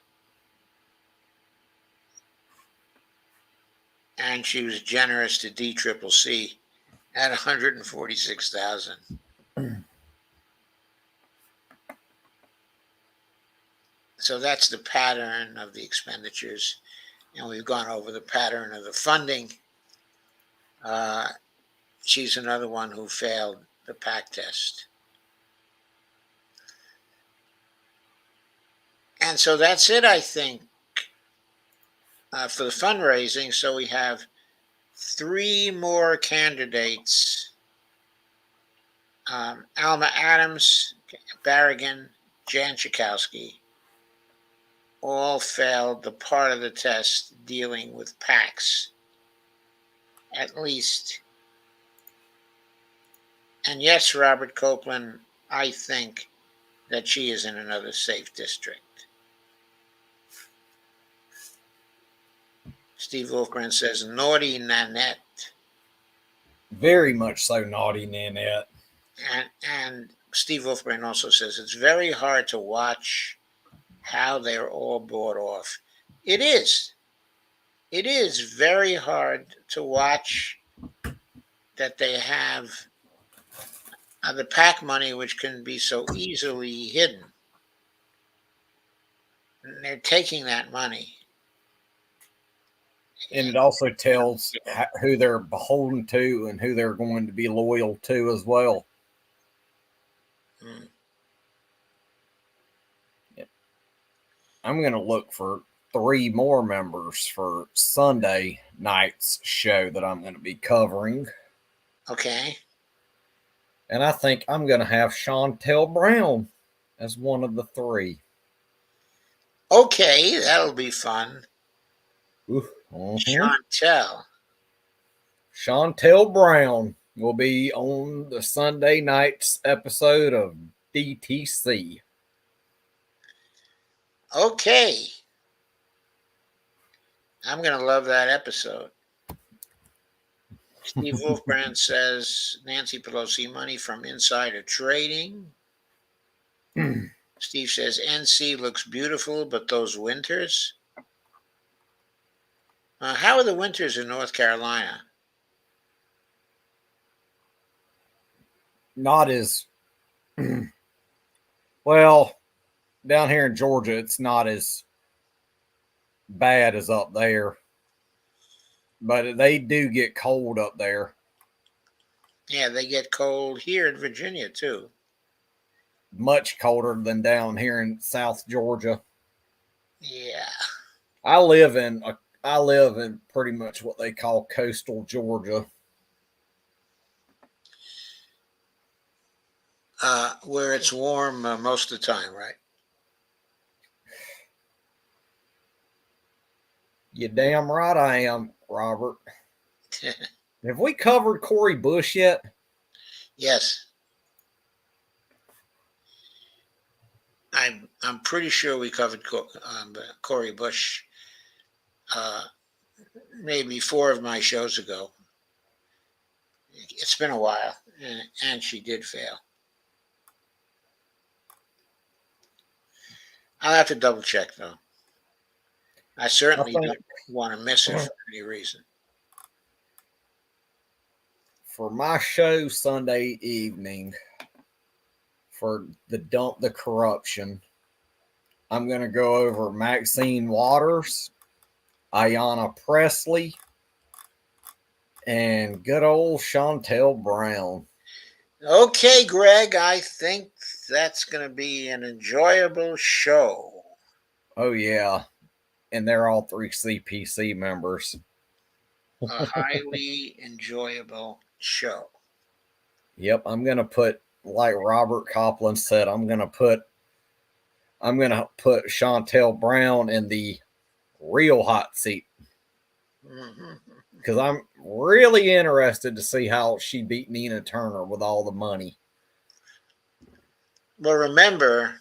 and she was generous to DCCC at $146,000. So that's the pattern of the expenditures, and we've gone over the pattern of the funding. She's another one who failed the PAC test. And so that's it, I think, for the fundraising. So we have 3 more candidates. Alma Adams, Barragan, Jan Schakowsky, all failed the part of the test dealing with PACs, at least. And yes, Robert Copeland, I think that she is in another safe district. Steve Wolfgren says, naughty Nanette. Very much so, naughty Nanette. And Steve Wolfgren also says, it's very hard to watch how they're all bought off. It is. It is very hard to watch that they have the PAC money, which can be so easily hidden. And they're taking that money. And it also tells who they're beholden to and who they're going to be loyal to as well. Yep. I'm going to look for 3 more members for Sunday night's show that I'm going to be covering. Okay. And I think I'm going to have Chantel Brown as one of the 3. Okay, that'll be fun. Chantel Brown will be on the Sunday night's episode of DTC. Okay. I'm going to love that episode. Steve Wolfbrand says Nancy Pelosi money from insider trading. Steve says NC looks beautiful, but those winters. How are the winters in North Carolina? Not as well down here in Georgia. It's not as bad as up there, but they do get cold up there. Yeah, they get cold here in Virginia too. Much colder than down here in South Georgia. Yeah. I live in pretty much what they call coastal Georgia. Where it's warm most of the time, right? You damn right I am, Robert. Have we covered Corey Bush yet? Yes. I'm pretty sure we covered Corey Bush maybe 4 of my shows ago. It's been a while, and she did fail. I'll have to double check though. I certainly don't want to miss it for any reason. For my show Sunday evening, for the Dump the Corruption, I'm going to go over Maxine Waters, Ayanna Presley, and good old Chantel Brown. Okay, Greg, I think that's going to be an enjoyable show. Oh, yeah. And they're all 3 CPC members. A highly enjoyable show. Yep, I'm going to put, like Robert Copland said, I'm going to put Chantel Brown in the real hot seat. Because I'm really interested to see how she beat Nina Turner with all the money. Well, remember,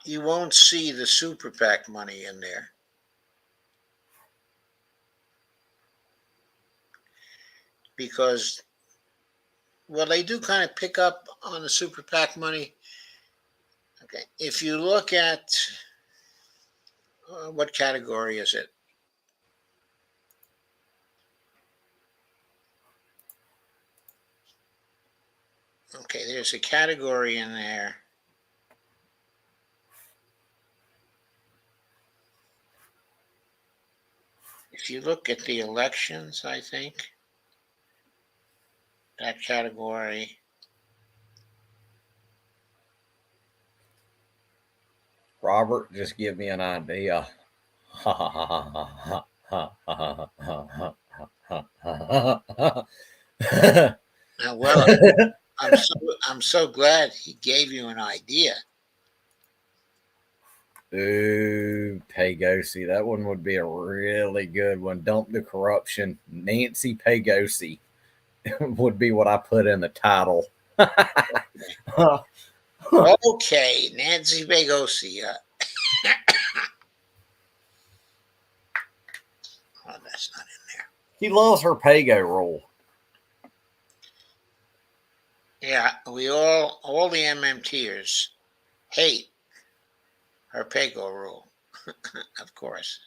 you won't see the super PAC money in there. Because, well, they do kind of pick up on the super PAC money. Okay, if you look at what category is it? Okay, there's a category in there. If you look at the elections, I think that category. Robert, just give me an idea. Well, I'm so glad he gave you an idea. Ooh, Pagosy. That one would be a really good one. Dump the Corruption. Nancy Pagosy would be what I put in the title. Okay, Nancy Pagosy. Oh, that's not in there. He loves her Pago roll. Yeah, all the MMTers hate her Pago rule, of course.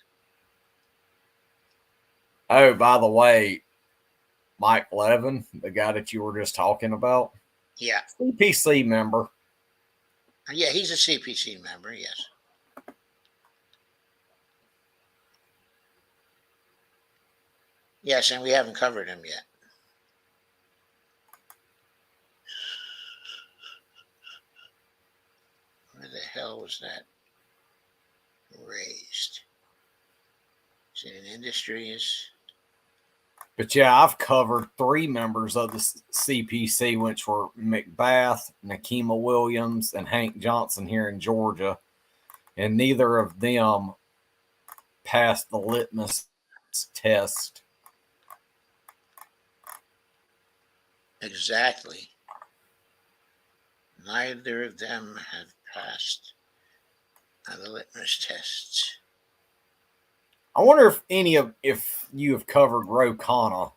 Oh, by the way, Mike Levin, the guy that you were just talking about, Yeah. CPC member. Yeah, he's a CPC member, yes. Yes, and we haven't covered him yet. Where the hell was that raised? Is it in industries? But yeah, I've covered 3 members of the CPC, which were McBath, Nakima Williams, and Hank Johnson here in Georgia. And neither of them passed the litmus test. Exactly. Neither of them have passed the litmus tests. I wonder if you have covered Ro Khanna.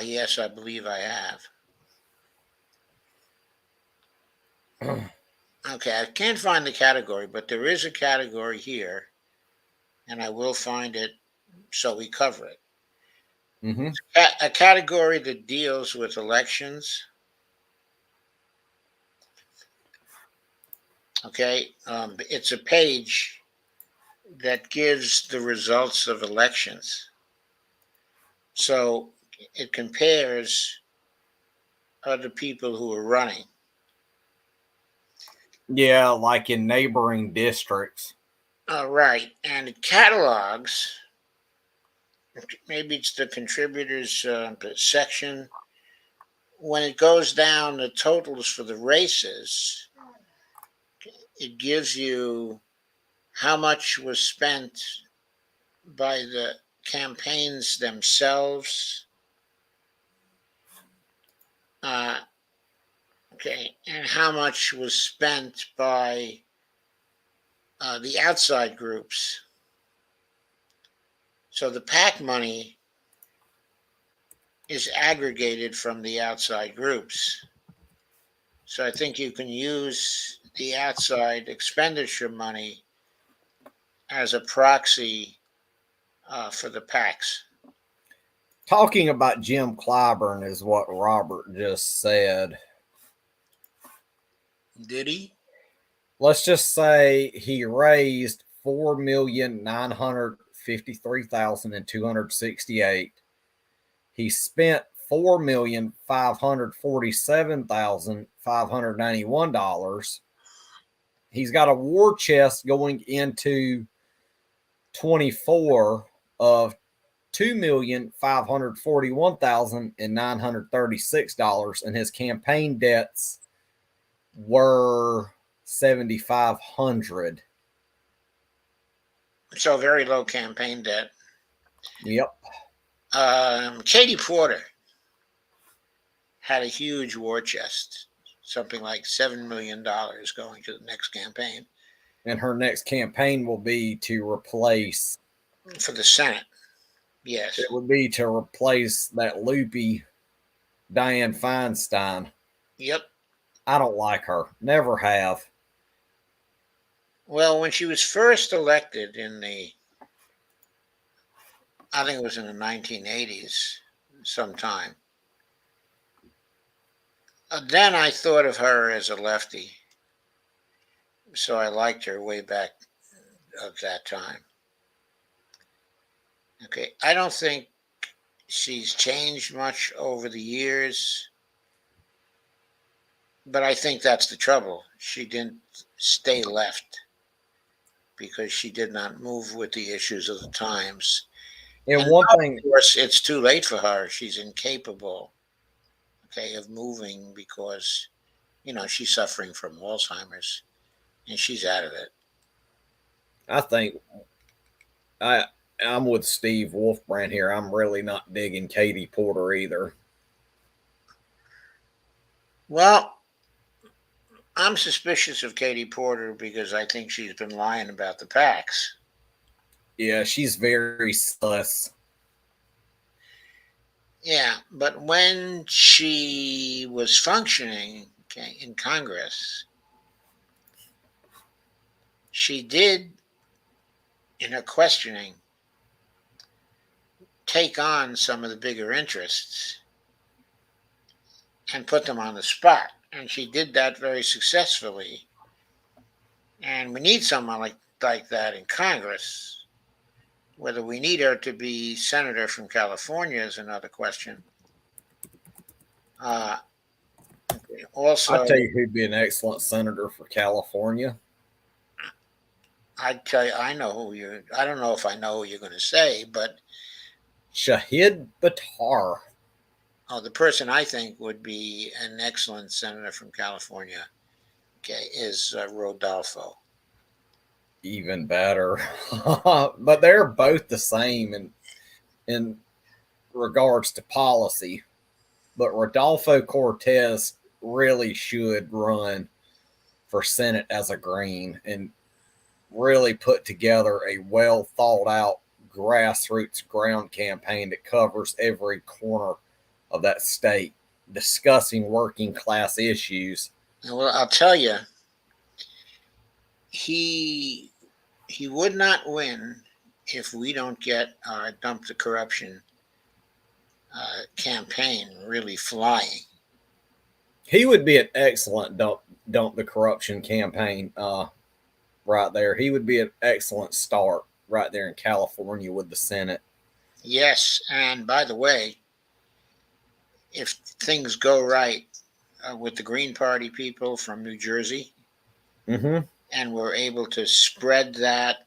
Yes, I believe I have. Okay, I can't find the category, but there is a category here, and I will find it so we cover it. Mm-hmm. A category that deals with elections. Okay, it's a page that gives the results of elections. So it compares other people who are running. Yeah, like in neighboring districts. All right, and it catalogs. Maybe it's the contributors section. When it goes down the totals for the races, it gives you how much was spent by the campaigns themselves. Uh, okay, and how much was spent by the outside groups. So the PAC money is aggregated from the outside groups. So I think you can use the outside expenditure money as a proxy for the PACs. Talking about Jim Clyburn is what Robert just said. Did he? Let's just say he raised 4,953,268. He spent $4,547,591. He's got a war chest going into 24 of $2,541,936, and his campaign debts were $7,500. So very low campaign debt. Yep. Katie Porter had a huge war chest, something like $7 million going to the next campaign. And her next campaign will be to replace. For the Senate, yes. It would be to replace that loopy Dianne Feinstein. Yep. I don't like her. Never have. Well, when she was first elected I think it was in the 1980s sometime, then I thought of her as a lefty. So I liked her way back at that time. Okay, I don't think she's changed much over the years, but I think that's the trouble. She didn't stay left because she did not move with the issues of the times. And And one now, thing, of course, it's too late for her. She's incapable, okay, of moving because, she's suffering from Alzheimer's and she's out of it. I think I'm with Steve Wolfbrand here. I'm really not digging Katie Porter either. Well, I'm suspicious of Katie Porter because I think she's been lying about the PACs. Yeah, she's very sus. Yeah, but when she was functioning, okay, in Congress, she did, in her questioning, take on some of the bigger interests and put them on the spot. And she did that very successfully. And we need someone like that in Congress. Whether we need her to be senator from California is another question. Also, I tell you who'd be an excellent senator for California. I'd tell you, I don't know if I know who you're going to say, but Shahid Buttar. the person I think would be an excellent senator from California, okay, is Rodolfo. Even better. But they're both the same in regards to policy. But Rodolfo Cortez really should run for Senate as a Green. And really put together a well thought out grassroots ground campaign that covers every corner of that state, discussing working class issues. Well, I'll tell you, he he would not win if we don't get our dump the corruption campaign really flying. He would be an excellent dump the corruption campaign right there. He would be an excellent start right there in California with the Senate. Yes, and by the way, if things go right with the Green Party people from New Jersey, Mm-hmm. and we're able to spread that,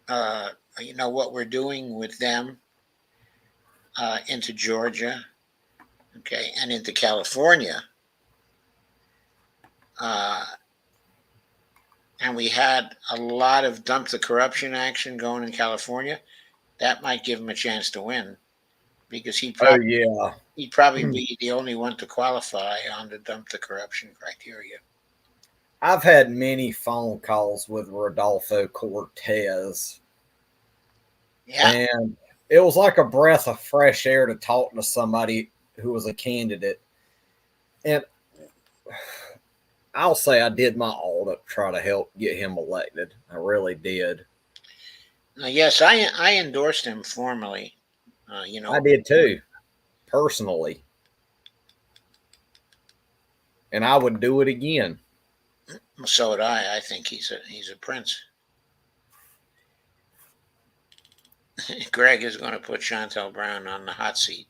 what we're doing with them into Georgia, okay, and into California, uh, and we had a lot of dump the corruption action going in California, that might give him a chance to win because Oh yeah, he'd probably be the only one to qualify on the dump the corruption criteria. I've had many phone calls with Rodolfo Cortez, Yeah. and it was like a breath of fresh air to talk to somebody who was a candidate. And I'll say I did my all to try to help get him elected. I really did. Now, yes, I endorsed him formally. I did too, personally, and I would do it again. So would I. I think he's a prince. Greg is going to put Chantel Brown on the hot seat.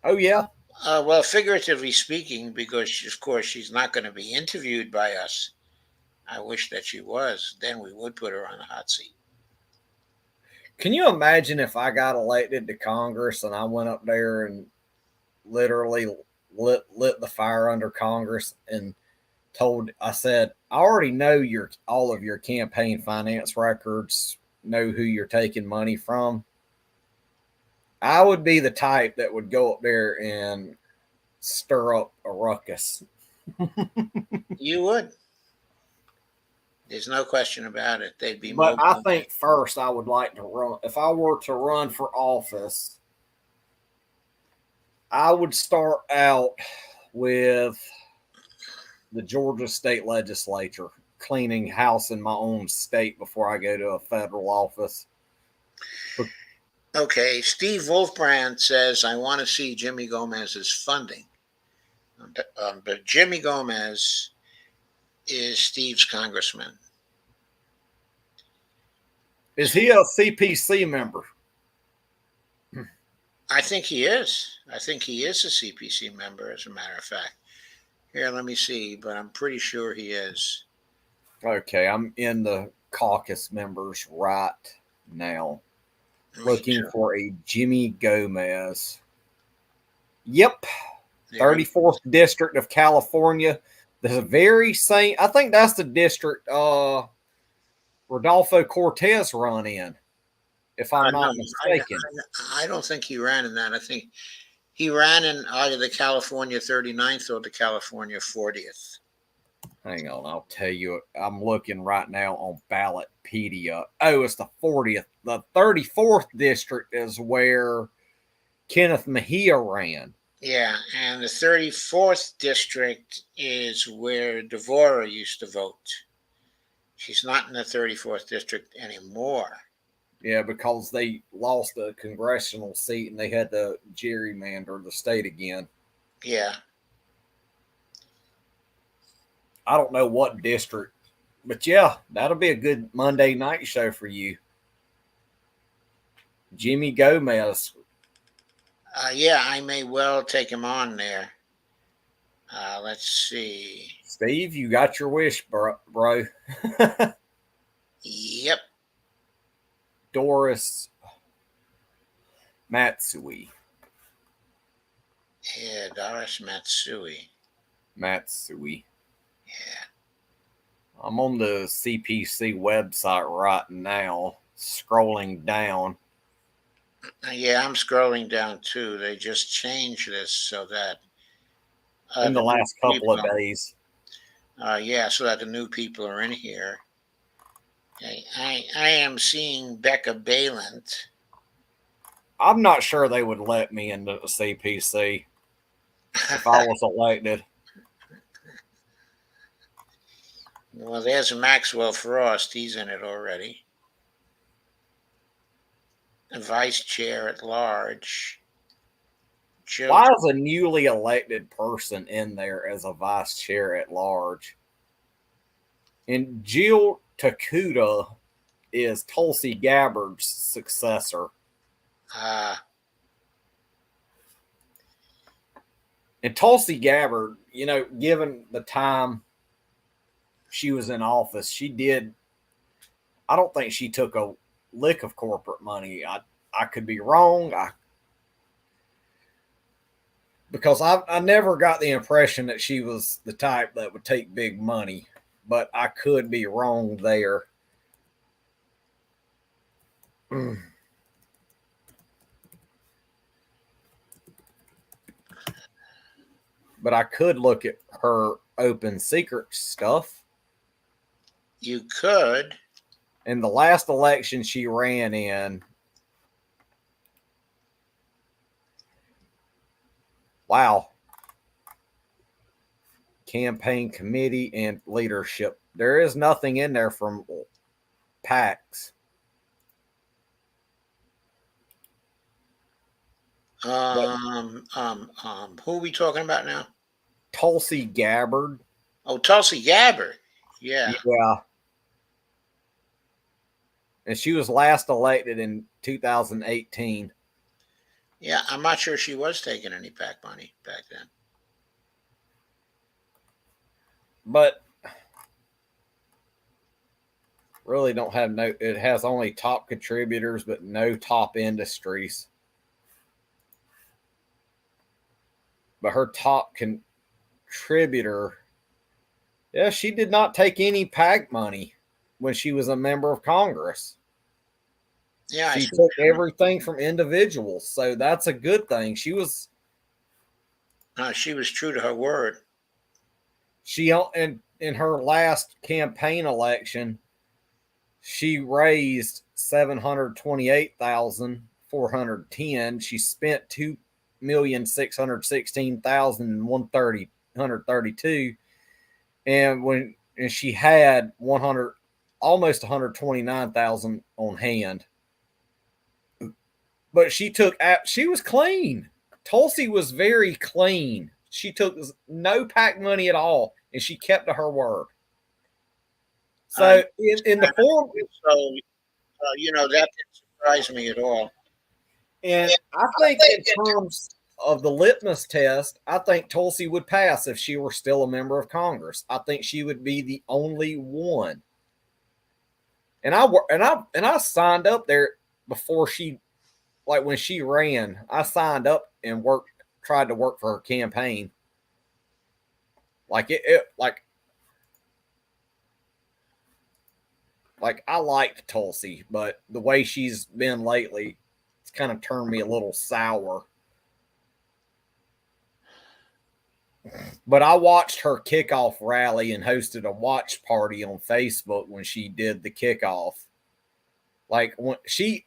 Oh yeah. Well, figuratively speaking, because of course she's not going to be interviewed by us. I wish that she was. Then we would put her on the hot seat. Can you imagine if I got elected to Congress and I went up there and literally lit the fire under Congress and I said, I already know all of your campaign finance records, know who you're taking money from. I would be the type that would go up there and stir up a ruckus. You would. There's no question about it. They'd be But I mobile. think first I would like to run. If I were to run for office, I would start out with the Georgia state legislature, cleaning house in my own state before I go to a federal office. Okay, Steve Wolfbrand says, I want to see Jimmy Gomez's funding. But Jimmy Gomez is Steve's congressman. Is he a CPC member? I think he is. I think he is a CPC member, as a matter of fact. Here, let me see, but I'm pretty sure he is. Okay, I'm in the caucus members right now, looking for a Jimmy Gomez. Yep, 34th District of California. The very same. I think that's the district Rodolfo Cortez run in, if I'm not mistaken. I don't think he ran in that. I think he ran in either the California 39th or the California 40th. Hang on, I'll tell you. I'm looking right now on Ballotpedia. Oh, it's the 40th. The 34th district is where Kenneth Mejia ran. Yeah, and the 34th district is where Devora used to vote. She's not in the 34th district anymore. Yeah, because they lost a congressional seat and they had to gerrymander the state again. Yeah. I don't know what district, but yeah, that'll be a good Monday night show for you. Jimmy Gomez. Yeah, I may well take him on there. Let's see. Steve, you got your wish, bro. Yep. Doris Matsui. Yeah, Doris Matsui. Yeah. I'm on the CPC website right now, scrolling down. Yeah, I'm scrolling down too. They just changed this so that in the last couple of days. Yeah, so that the new people are in here. I am seeing Becca Balint. I'm not sure they would let me into the CPC if I was elected. Well, there's Maxwell Frost. He's in it already. The vice chair at large. Joe. Why is a newly elected person in there as a vice chair at large? And Jill Takuda is Tulsi Gabbard's successor. And Tulsi Gabbard, given the time she was in office, I don't think she took a lick of corporate money. I could be wrong. Because I never got the impression that she was the type that would take big money, but I could be wrong there. But I could look at her open secret stuff. You could. In the last election she ran in, wow. Campaign committee and leadership. There is nothing in there from PACs. Who are we talking about now? Tulsi Gabbard. Oh, Tulsi Gabbard. Yeah. Yeah. And she was last elected in 2018. Yeah, I'm not sure she was taking any PAC money back then. But really don't have it has only top contributors, but no top industries. But her top contributor, yeah, she did not take any PAC money when she was a member of Congress. Yeah, she took everything from individuals, so that's a good thing. She was true to her word. She in her last campaign election, she raised $728,410. She spent $2,616,132, and she had almost 129,000 on hand. But she was clean. Tulsi was very clean. She took no PAC money at all, and she kept to her word. So in the form, that didn't surprise me at all. And I think in terms of the litmus test, I think Tulsi would pass if she were still a member of Congress. I think she would be the only one. And I signed up there before when she ran. I signed up and tried to work for her campaign. Like I liked Tulsi, but the way she's been lately, it's kind of turned me a little sour. But I watched her kickoff rally and hosted a watch party on Facebook when she did the kickoff. She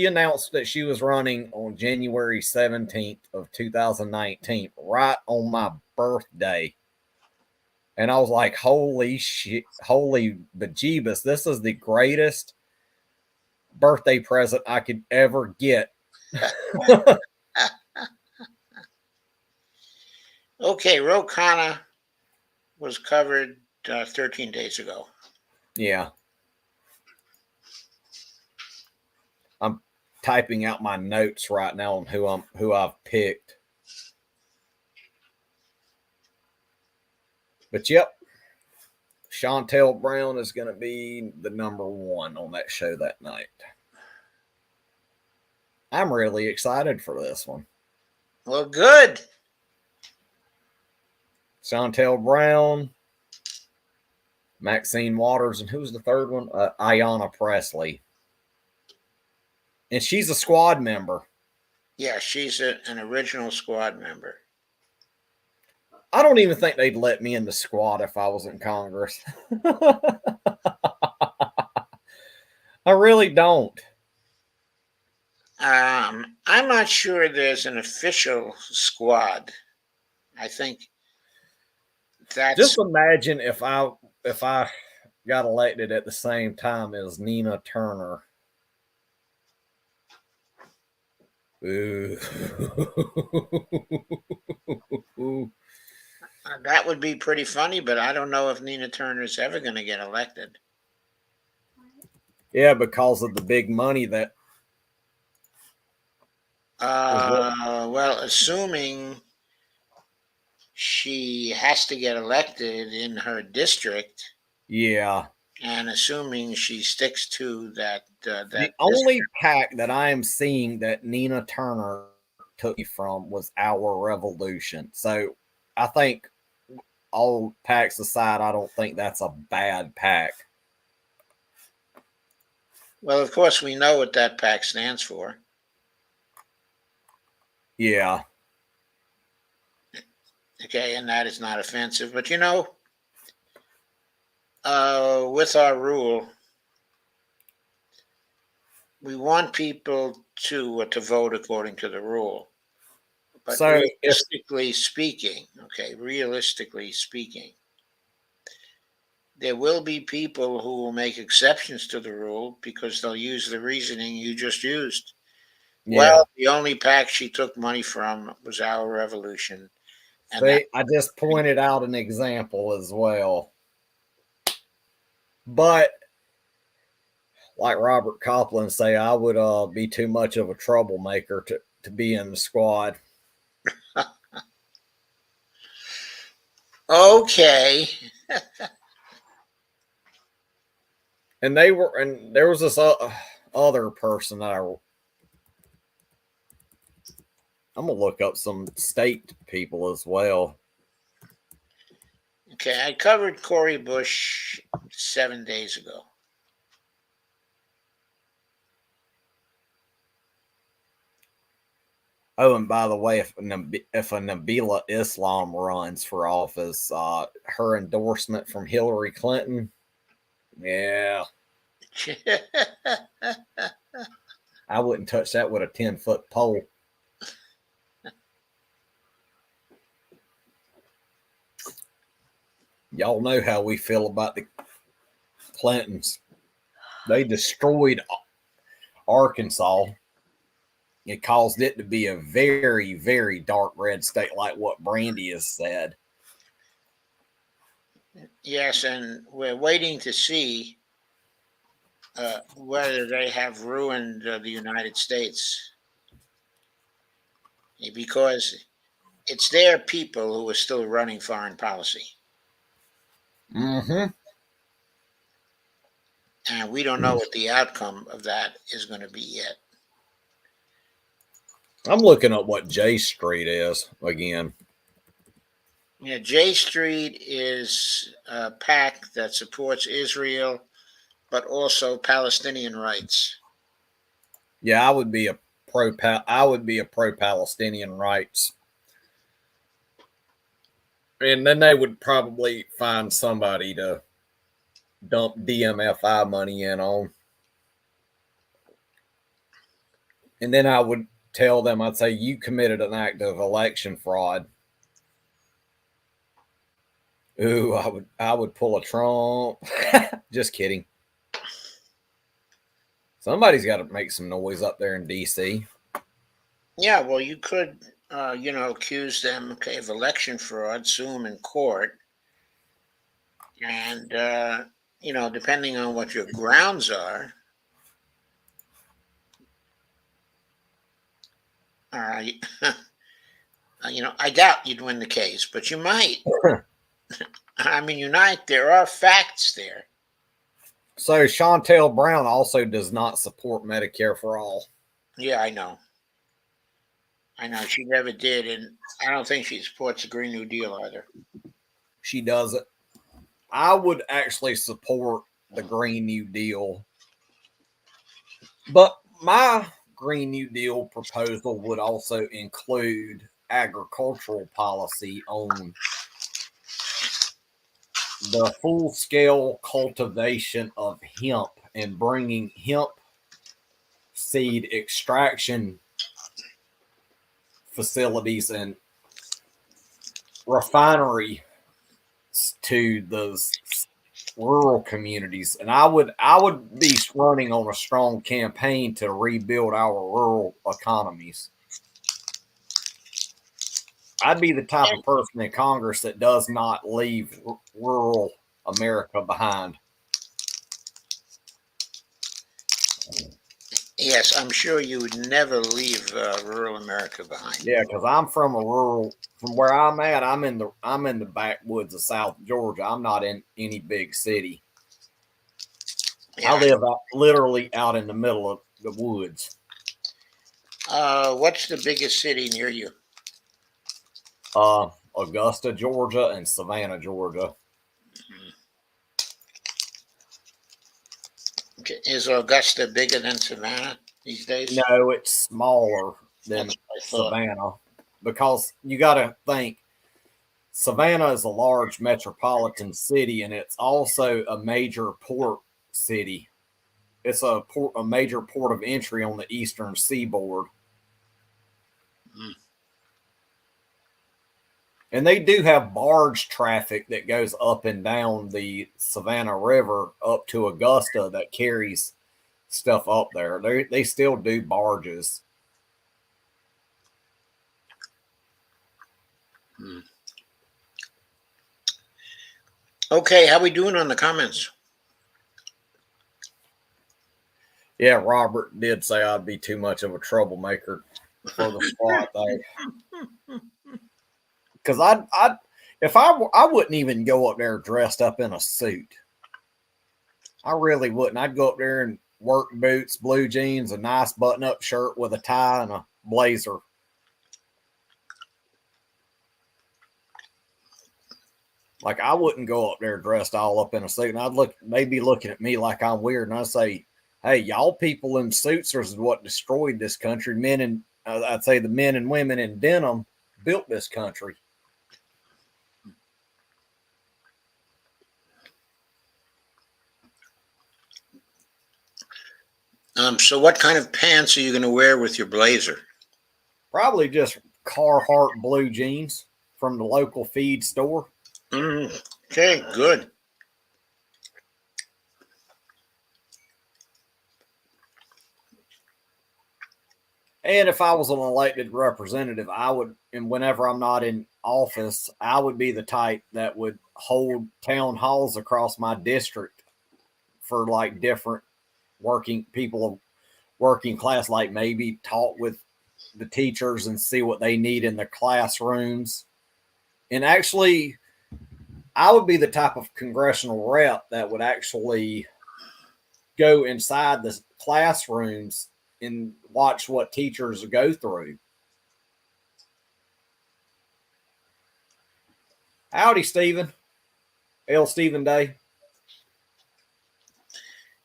announced that she was running on January 17th of 2019, right on my birthday. And I was like, holy shit, holy bejeebus, this is the greatest birthday present I could ever get. Okay, Ro Khanna was covered 13 days ago. Yeah. I'm typing out my notes right now on who I've picked. But yep, Chantel Brown is going to be the number one on that show that night. I'm really excited for this one. Well, good. Chantel Brown, Maxine Waters, and who's the third one? Ayanna Presley. And she's a squad member. Yeah, she's an original squad member. I don't even think they'd let me in the squad if I was in Congress. I really don't. I'm not sure there's an official squad. I think that's Just imagine if I got elected at the same time as Nina Turner. Ooh. that would be pretty funny, but I don't know if Nina Turner's ever going to get elected. Yeah, because of the big money that Well, assuming she has to get elected in her district, yeah. and assuming she sticks to The that district. only pack that I am seeing that Nina Turner took me from was Our Revolution. So I think all packs aside, I don't think that's a bad pack. Well, of course, we know what that pack stands for. Yeah. Okay, and that is not offensive. But with our rule, we want people to vote according to the rule. But So if realistically speaking, there will be people who will make exceptions to the rule because they'll use the reasoning you just used. yeah, Well, the only pack she took money from was Our Revolution, and that. see, I just pointed out an example as well. But like Robert Copland say, I would be too much of a troublemaker to be in the squad. Okay. And there was this other person that I'm gonna look up some state people as well. Okay, I covered Cory Bush 7 days ago. Oh, and by the way, if a Nabila Islam runs for office, her endorsement from Hillary Clinton, yeah, I wouldn't touch that with a 10-foot pole. Y'all know how we feel about the Clintons. They destroyed Arkansas. It caused it to be a very, very dark red state, like what Brandy has said. Yes, and we're waiting to see whether they have ruined the United States because it's their people who are still running foreign policy. Mm-hmm. And we don't know what the outcome of that is going to be yet. I'm looking up what J Street is again. Yeah, J Street is a pack that supports Israel, but also Palestinian rights. Yeah, I would be a pro Palestinian rights. And then they would probably find somebody to dump DMFI money in on. And then I would tell them, I'd say, you committed an act of election fraud. Ooh, I would pull a Trump. Just kidding. Somebody's got to make some noise up there in DC. Yeah, well, you could, accuse them, okay, of election fraud, sue them in court, and depending on what your grounds are, uh, I doubt you'd win the case, but you might. I mean, there are facts there. So Chantel Brown also does not support Medicare for all. Yeah, I know. She never did, and I don't think she supports the Green New Deal either. She doesn't. I would actually support the Green New Deal, but my Green New Deal proposal would also include agricultural policy on the full-scale cultivation of hemp and bringing hemp seed extraction facilities and refinery to those rural communities. And I would be running on a strong campaign to rebuild our rural economies. I'd be the type of person in Congress that does not leave rural America behind. Yes, I'm sure you would never leave rural America behind. Yeah, because I'm from from where I'm at. I'm in the backwoods of South Georgia. I'm not in any big city. Yeah. I live literally out in the middle of the woods. What's the biggest city near you? Augusta, Georgia, and Savannah, Georgia. Okay. Is Augusta bigger than Savannah these days? No, it's smaller than That's what I thought. Savannah because you got to think Savannah is a large metropolitan city and it's also a major port city. It's a major port of entry on the eastern seaboard. Mm. And they do have barge traffic that goes up and down the Savannah River up to Augusta that carries stuff up there. They still do barges. Mm. Okay, how we doing on the comments? Yeah, Robert did say I'd be too much of a troublemaker for the spot though. Because I wouldn't even go up there dressed up in a suit. I really wouldn't. I'd go up there in work boots, blue jeans, a nice button-up shirt with a tie and a blazer. Like I wouldn't go up there dressed all up in a suit, and they'd be looking at me like I'm weird, and I'd say, "Hey, y'all people in suits is what destroyed this country. I'd say the men and women in denim built this country." So what kind of pants are you going to wear with your blazer? Probably just Carhartt blue jeans from the local feed store. Okay, good. And if I was an elected representative, and whenever I'm not in office, I would be the type that would hold town halls across my district for like different working people of working class, like maybe talk with the teachers and see what they need in the classrooms. And actually, I would be the type of congressional rep that would actually go inside the classrooms and watch what teachers go through. Howdy, Stephen. L. Stephen Day.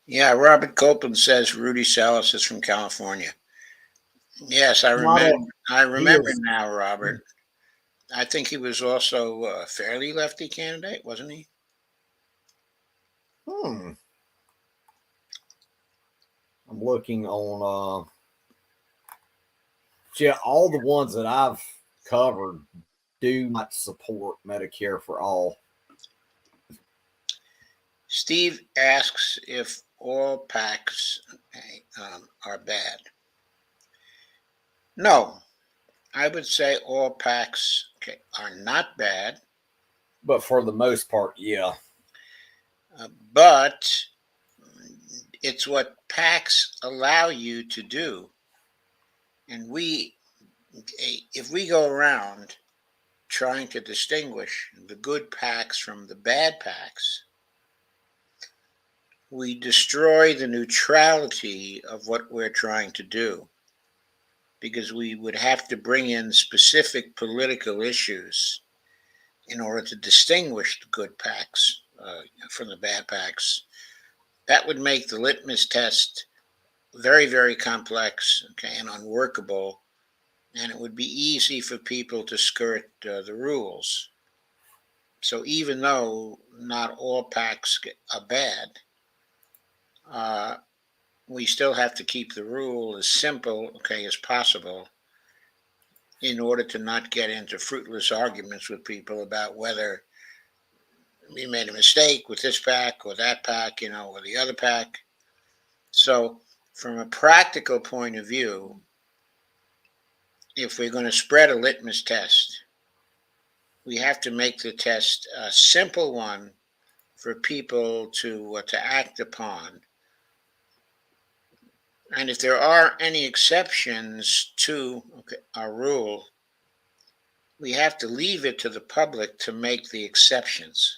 Yeah, Robert Copeland says Rudy Salas is from California. Yes, I remember now, Robert. I think he was also a fairly lefty candidate, wasn't he? I'm looking on. Yeah, all the ones that I've covered do not support Medicare for all. Steve asks if all PACs are bad. No, I would say all PACs are not bad. But for the most part, yeah. But it's what PACs allow you to do. And if we go around trying to distinguish the good PACs from the bad PACs, we destroy the neutrality of what we're trying to do, because we would have to bring in specific political issues in order to distinguish the good PACs from the bad PACs. That would make the litmus test very, very complex, and unworkable, and it would be easy for people to skirt the rules. So even though not all PACs are bad, we still have to keep the rule as simple, okay, as possible in order to not get into fruitless arguments with people about whether we made a mistake with this PAC or that PAC, or the other PAC. So from a practical point of view, if we're going to spread a litmus test, we have to make the test a simple one for people to act upon. And if there are any exceptions to our rule, we have to leave it to the public to make the exceptions.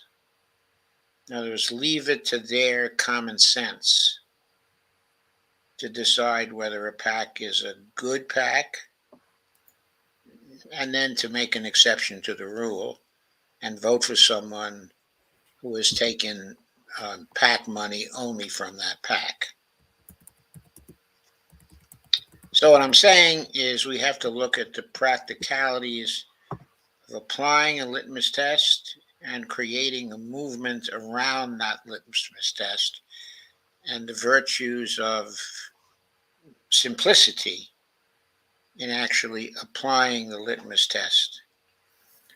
In other words, leave it to their common sense to decide whether a PAC is a good PAC, and then to make an exception to the rule and vote for someone who has taken PAC money only from that PAC. So what I'm saying is we have to look at the practicalities of applying a litmus test and creating a movement around that litmus test and the virtues of simplicity in actually applying the litmus test,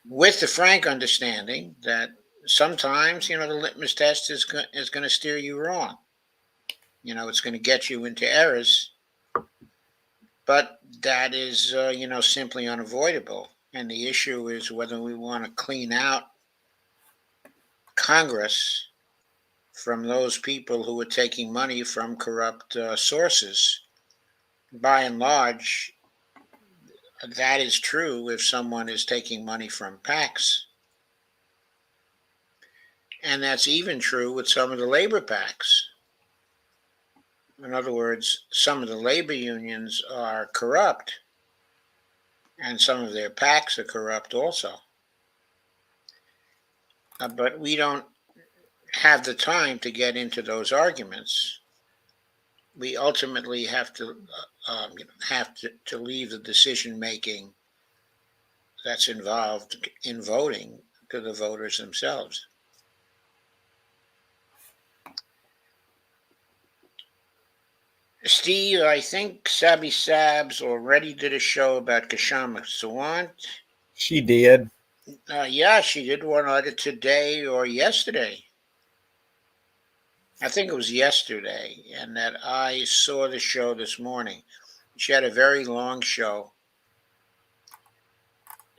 with the frank understanding that sometimes, the litmus test is going to steer you wrong. It's going to get you into errors, but that is, simply unavoidable. And the issue is whether we want to clean out Congress from those people who are taking money from corrupt sources. By and large, that is true if someone is taking money from PACs. And that's even true with some of the labor PACs. In other words, some of the labor unions are corrupt, and some of their PACs are corrupt also. But we don't have the time to get into those arguments. We ultimately have to leave the decision making that's involved in voting to the voters themselves. Steve, I think Sabby Sabs already did a show about Kashama Sawant. She did. Yeah, she did one either today or yesterday. I think it was yesterday, and that I saw the show this morning. She had a very long show,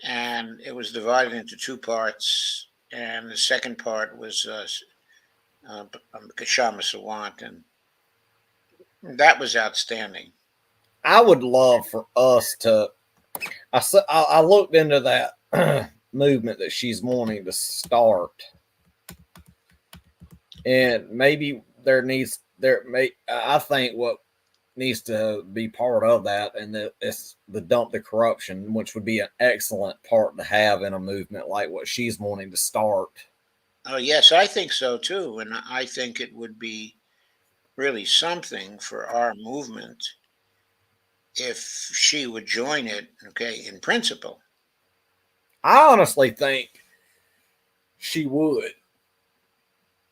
and it was divided into two parts. And the second part was Kashama Sawant, and that was outstanding. I would love for us to. I looked into that movement that she's wanting to start, and maybe I think what needs to be part of that, and it's the dump the corruption, which would be an excellent part to have in a movement like what she's wanting to start. Oh yes, I think so too, and I think it would be really something for our movement if she would join it, okay, in principle. I honestly think she would.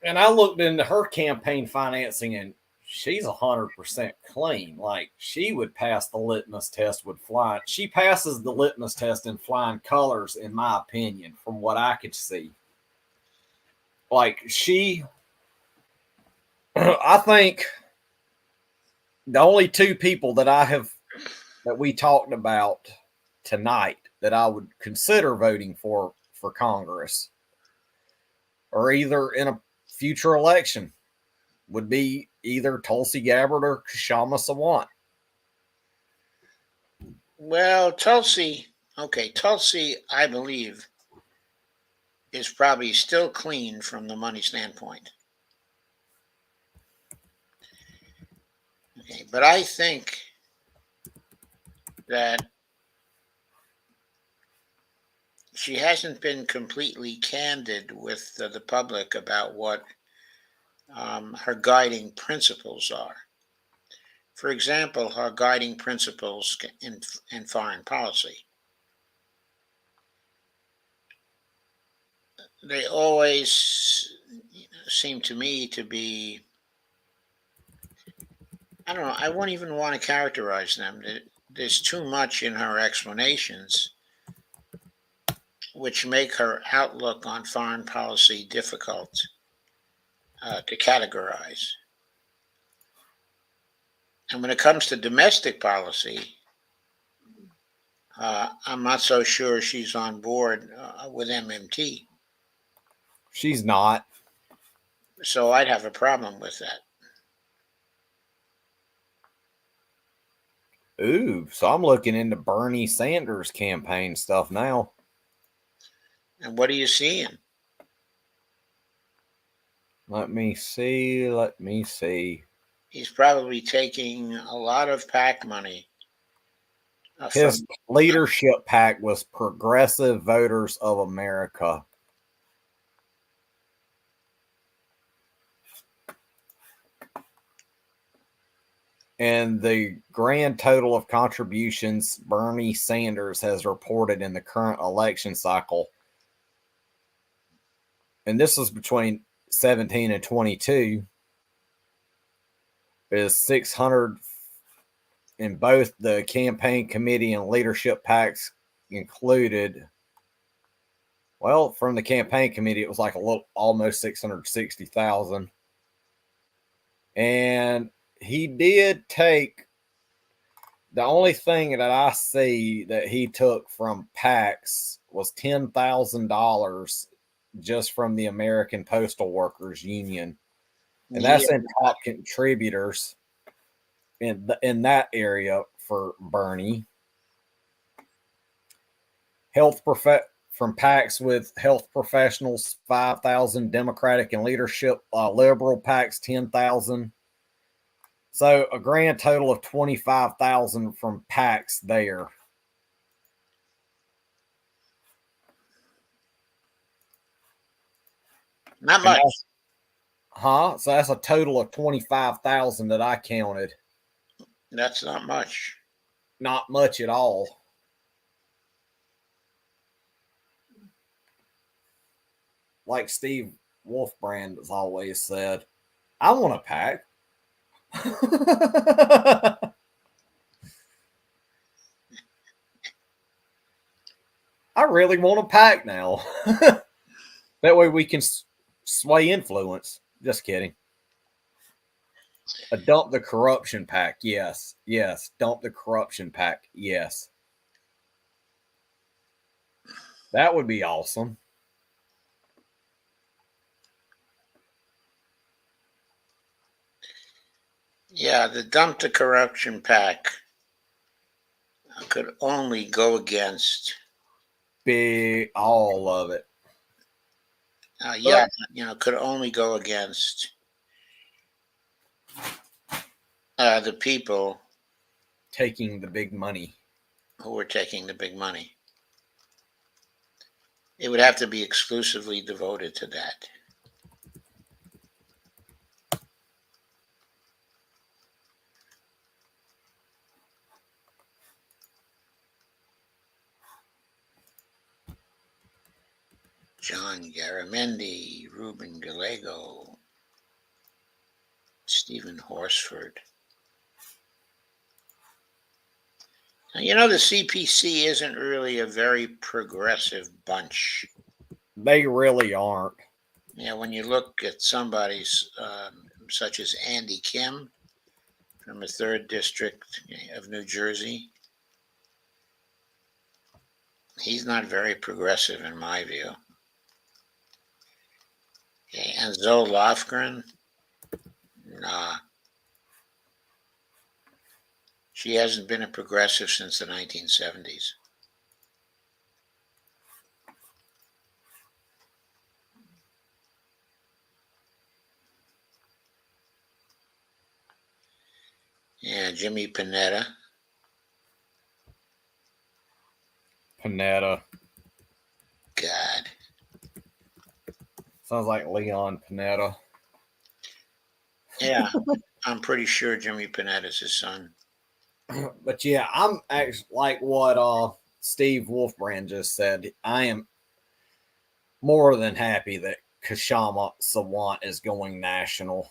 And I looked into her campaign financing, and she's 100% clean. Like, she would pass the litmus test with flying. She passes the litmus test in flying colors, in my opinion, from what I could see. Like, I think the only two people that we talked about tonight that I would consider voting for Congress, or either in a future election, would be either Tulsi Gabbard or Kashama Sawant. Well, Tulsi, I believe, is probably still clean from the money standpoint. Okay, but I think that she hasn't been completely candid with the public about what her guiding principles are. For example, her guiding principles in foreign policy. they always seem to me to be, I don't know, I won't even want to characterize them. There's too much in her explanations which make her outlook on foreign policy difficult to categorize. And when it comes to domestic policy, I'm not so sure she's on board with MMT. She's not. So I'd have a problem with that. Ooh, so I'm looking into Bernie Sanders campaign stuff now. And what are you seeing? Let me see. He's probably taking a lot of PAC money His from. leadership pack was Progressive Voters of America. And the grand total of contributions Bernie Sanders has reported in the current election cycle, and this is between 17 and 22, is 600 in both the campaign committee and leadership packs included. Well, from the campaign committee, it was like almost 660,000. And he did take, the only thing that I see that he took from PACs was $10,000 just from the American Postal Workers Union. And that's in top contributors in that area for Bernie. From PACs with health professionals, 5,000, Democratic and leadership, liberal PACs, 10,000. So a grand total of 25,000 from PACs there. Not much. So that's a total of 25,000 that I counted. That's not much. Not much at all. Like Steve Wolfbrand has always said, I want a PAC. I really want a PAC now. That way we can sway influence. Just kidding. A dump the corruption PAC. Yes. Yes. Dump the corruption PAC. Yes. That would be awesome. Yeah, the dump the corruption PAC could only go against All of it. Could only go against the people taking the big money. Who were taking the big money. It would have to be exclusively devoted to that. John Garamendi, Ruben Gallego, Stephen Horsford. Now, the CPC isn't really a very progressive bunch. They really aren't. Yeah, when you look at somebody such as Andy Kim from the 3rd District of New Jersey, he's not very progressive in my view. Okay, and Zoe Lofgren, nah. She hasn't been a progressive since the 1970s. Yeah, Jimmy Panetta. God. Sounds like Leon Panetta. Yeah, I'm pretty sure Jimmy Panetta's his son. But yeah, I'm actually like what Steve Wolfbrand just said. I am more than happy that Kashama Sawant is going national.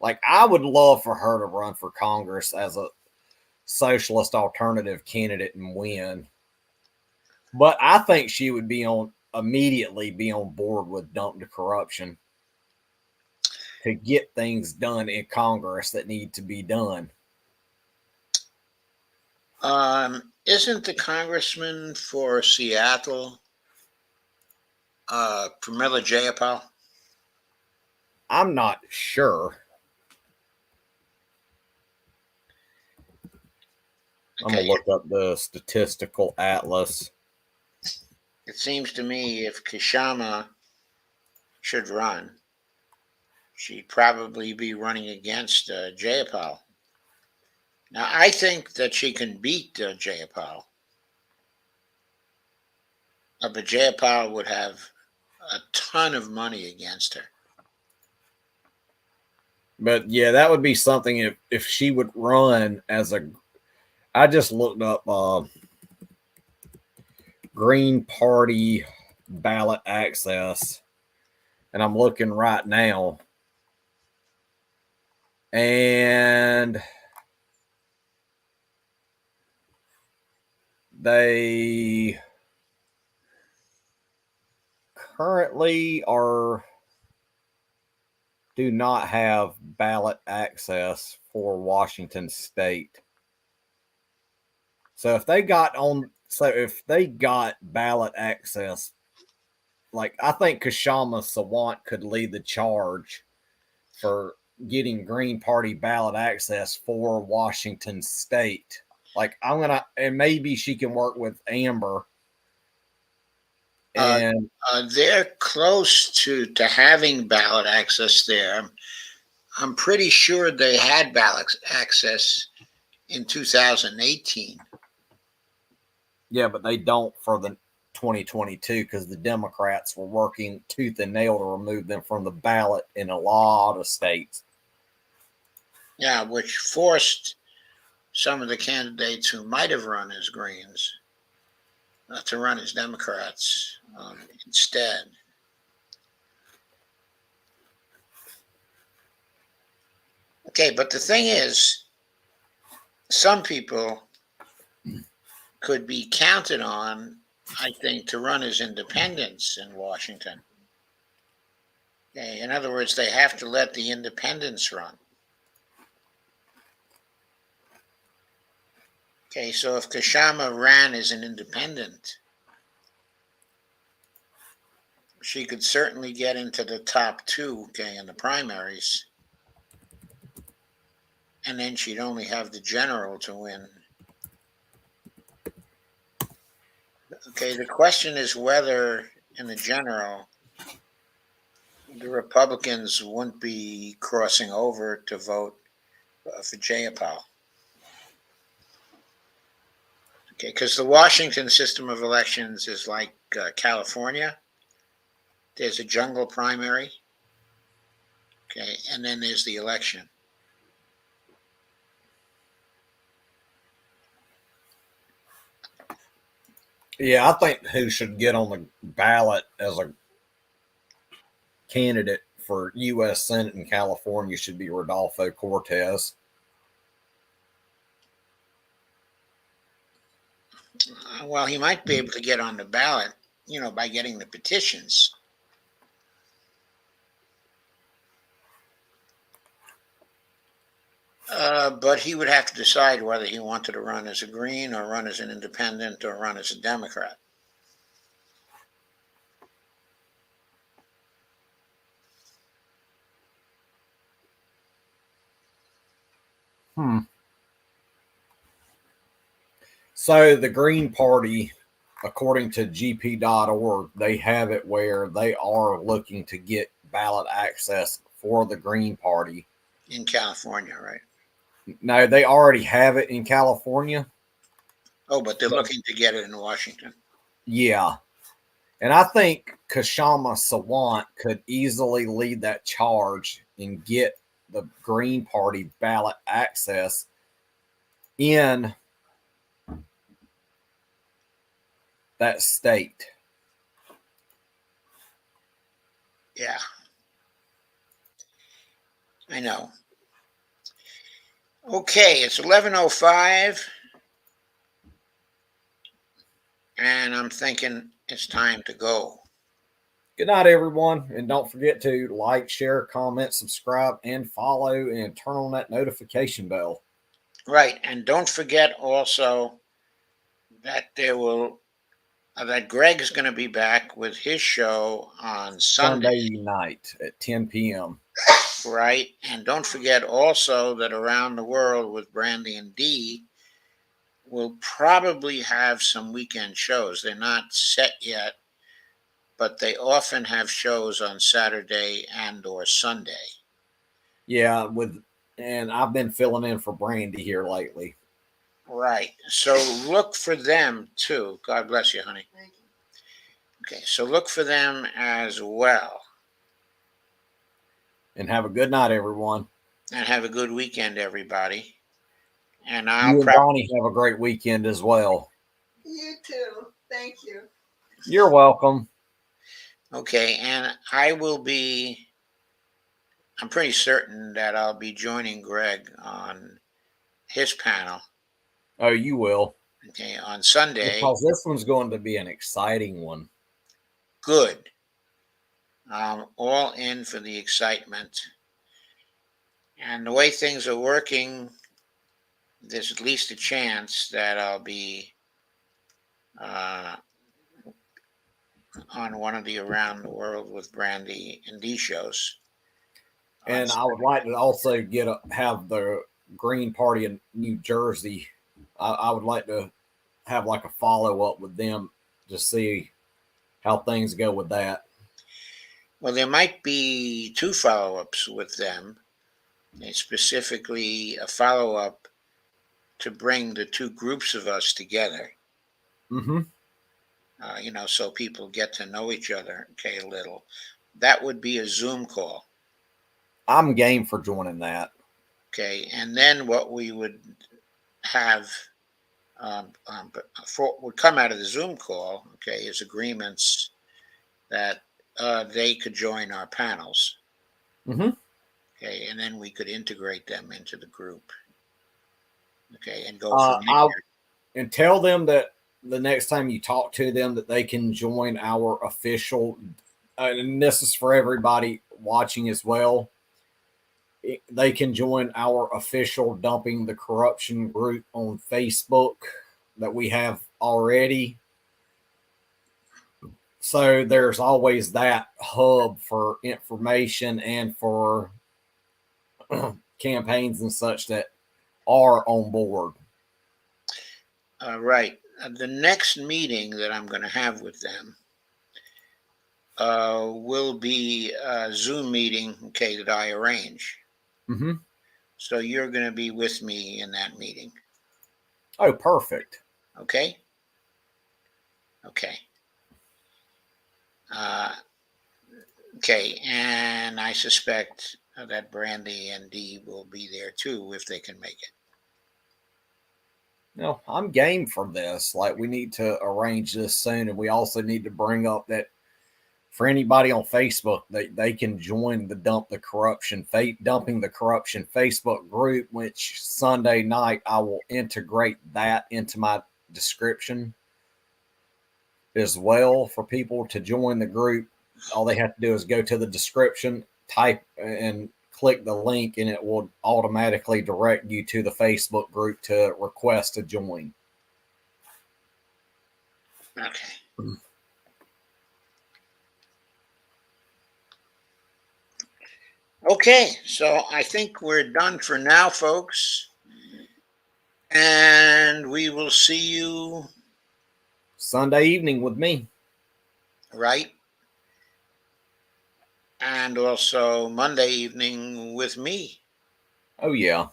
Like, I would love for her to run for Congress as a socialist alternative candidate and win. But I think she would immediately be on board with dump the corruption to get things done in Congress that need to be done. Isn't the congressman for Seattle Pramila Jayapal? I'm not sure. I'm Okay. going to look up the statistical atlas. It seems to me if Kashama should run, she'd probably be running against Jayapal. Now, I think that she can beat Jayapal, but Jayapal would have a ton of money against her. But yeah, that would be something if she would run as a. I just looked up Green Party ballot access, and I'm looking right now, and they currently do not have ballot access for Washington State. So if they got ballot access, like, I think Kashama Sawant could lead the charge for getting Green Party ballot access for Washington State. Like, and maybe she can work with Amber. And they're close to having ballot access there. I'm pretty sure they had ballot access in 2018. yeah, but they don't for the 2022 because the Democrats were working tooth and nail to remove them from the ballot in a lot of states. Yeah, which forced some of the candidates who might have run as Greens to run as Democrats instead. Okay, but the thing is, some people could be counted on, I think, to run as independents in Washington. Okay, in other words, they have to let the independents run. Okay, so if Kashama ran as an independent, she could certainly get into the top two, okay, in the primaries. And then she'd only have the general to win. Okay, the question is whether in the general the Republicans wouldn't be crossing over to vote for Jayapal. Okay, because the Washington system of elections is like California. There's a jungle primary, okay, and then there's the election. Yeah, I think who should get on the ballot as a candidate for U.S. Senate in California should be Rodolfo Cortez. Well, he might be able to get on the ballot, by getting the petitions. But he would have to decide whether he wanted to run as a Green or run as an independent or run as a Democrat. So the Green Party, according to gp.org, they have it where they are looking to get ballot access for the Green Party. In California, right? No, they already have it in California. Oh, but they're looking to get it in Washington. Yeah. And I think Kashama Sawant could easily lead that charge and get the Green Party ballot access in that state. Yeah, I know. Okay, it's 11:05, and I'm thinking it's time to go. Good night, everyone. And don't forget to like, share, comment, subscribe, and follow, and turn on that notification bell. Right, and don't forget also that that Greg's going to be back with his show on Sunday. Sunday night at 10 p.m. Right, and don't forget also that Around the World with Brandy and Dee will probably have some weekend shows. They're not set yet, but they often have shows on Saturday and or Sunday. Yeah, and I've been filling in for Brandy here lately. Right. So look for them too. God bless you, honey. Thank you. Okay, so look for them as well. And have a good night, everyone. And have a good weekend, everybody. And You and Bonnie have a great weekend as well. You too. Thank you. You're welcome. Okay, and I'm pretty certain that I'll be joining Greg on his panel, Oh, you will. okay, on Sunday. Because this one's going to be an exciting one. Good. I'm all in for the excitement. And the way things are working, there's at least a chance that I'll be on one of the Around the World with Brandy and Dee shows. And I would like to also have the Green Party in New Jersey. I would like to have like a follow up with them to see how things go with that. Well, there might be two follow-ups with them. Specifically, a follow-up to bring the two groups of us together. Mm-hmm. So people get to know each other, okay, a little. That would be a Zoom call. I'm game for joining that. Okay, and then what we would have would come out of the Zoom call, okay, is agreements that they could join our panels. Mm-hmm. Okay, and then we could integrate them into the group. Okay, and go from there. And tell them that the next time you talk to them that they can join our official, and this is for everybody watching as well. They can join our official Dumping the Corruption group on Facebook that we have already. So there's always that hub for information and for campaigns and such that are on board. Right. The next meeting that I'm going to have with them will be a Zoom meeting, okay, that I arrange. Mm-hmm. So you're going to be with me in that meeting. Oh, perfect. Okay. Okay. Okay, and I suspect that Brandy and Dee will be there too if they can make it. No, I'm game for this. Like, we need to arrange this soon, and we also need to bring up that for anybody on Facebook, they can join the Dumping the Corruption Facebook group, which Sunday night I will integrate that into my description as well for people to join the group. All they have to do is go to the description, type and click the link, and it will automatically direct you to the Facebook group to request to join. Okay. Okay, so I think we're done for now, folks. And we will see you Sunday evening with me. Right. And also Monday evening with me. Oh, yeah.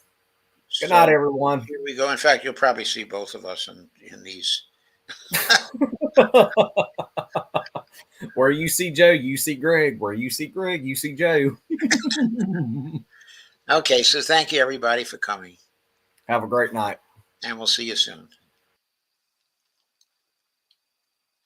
Good night, everyone. Here we go. In fact, you'll probably see both of us in these. Where you see Joe, you see Greg. Where you see Greg, you see Joe. Okay, so thank you, everybody, for coming. Have a great night. And we'll see you soon.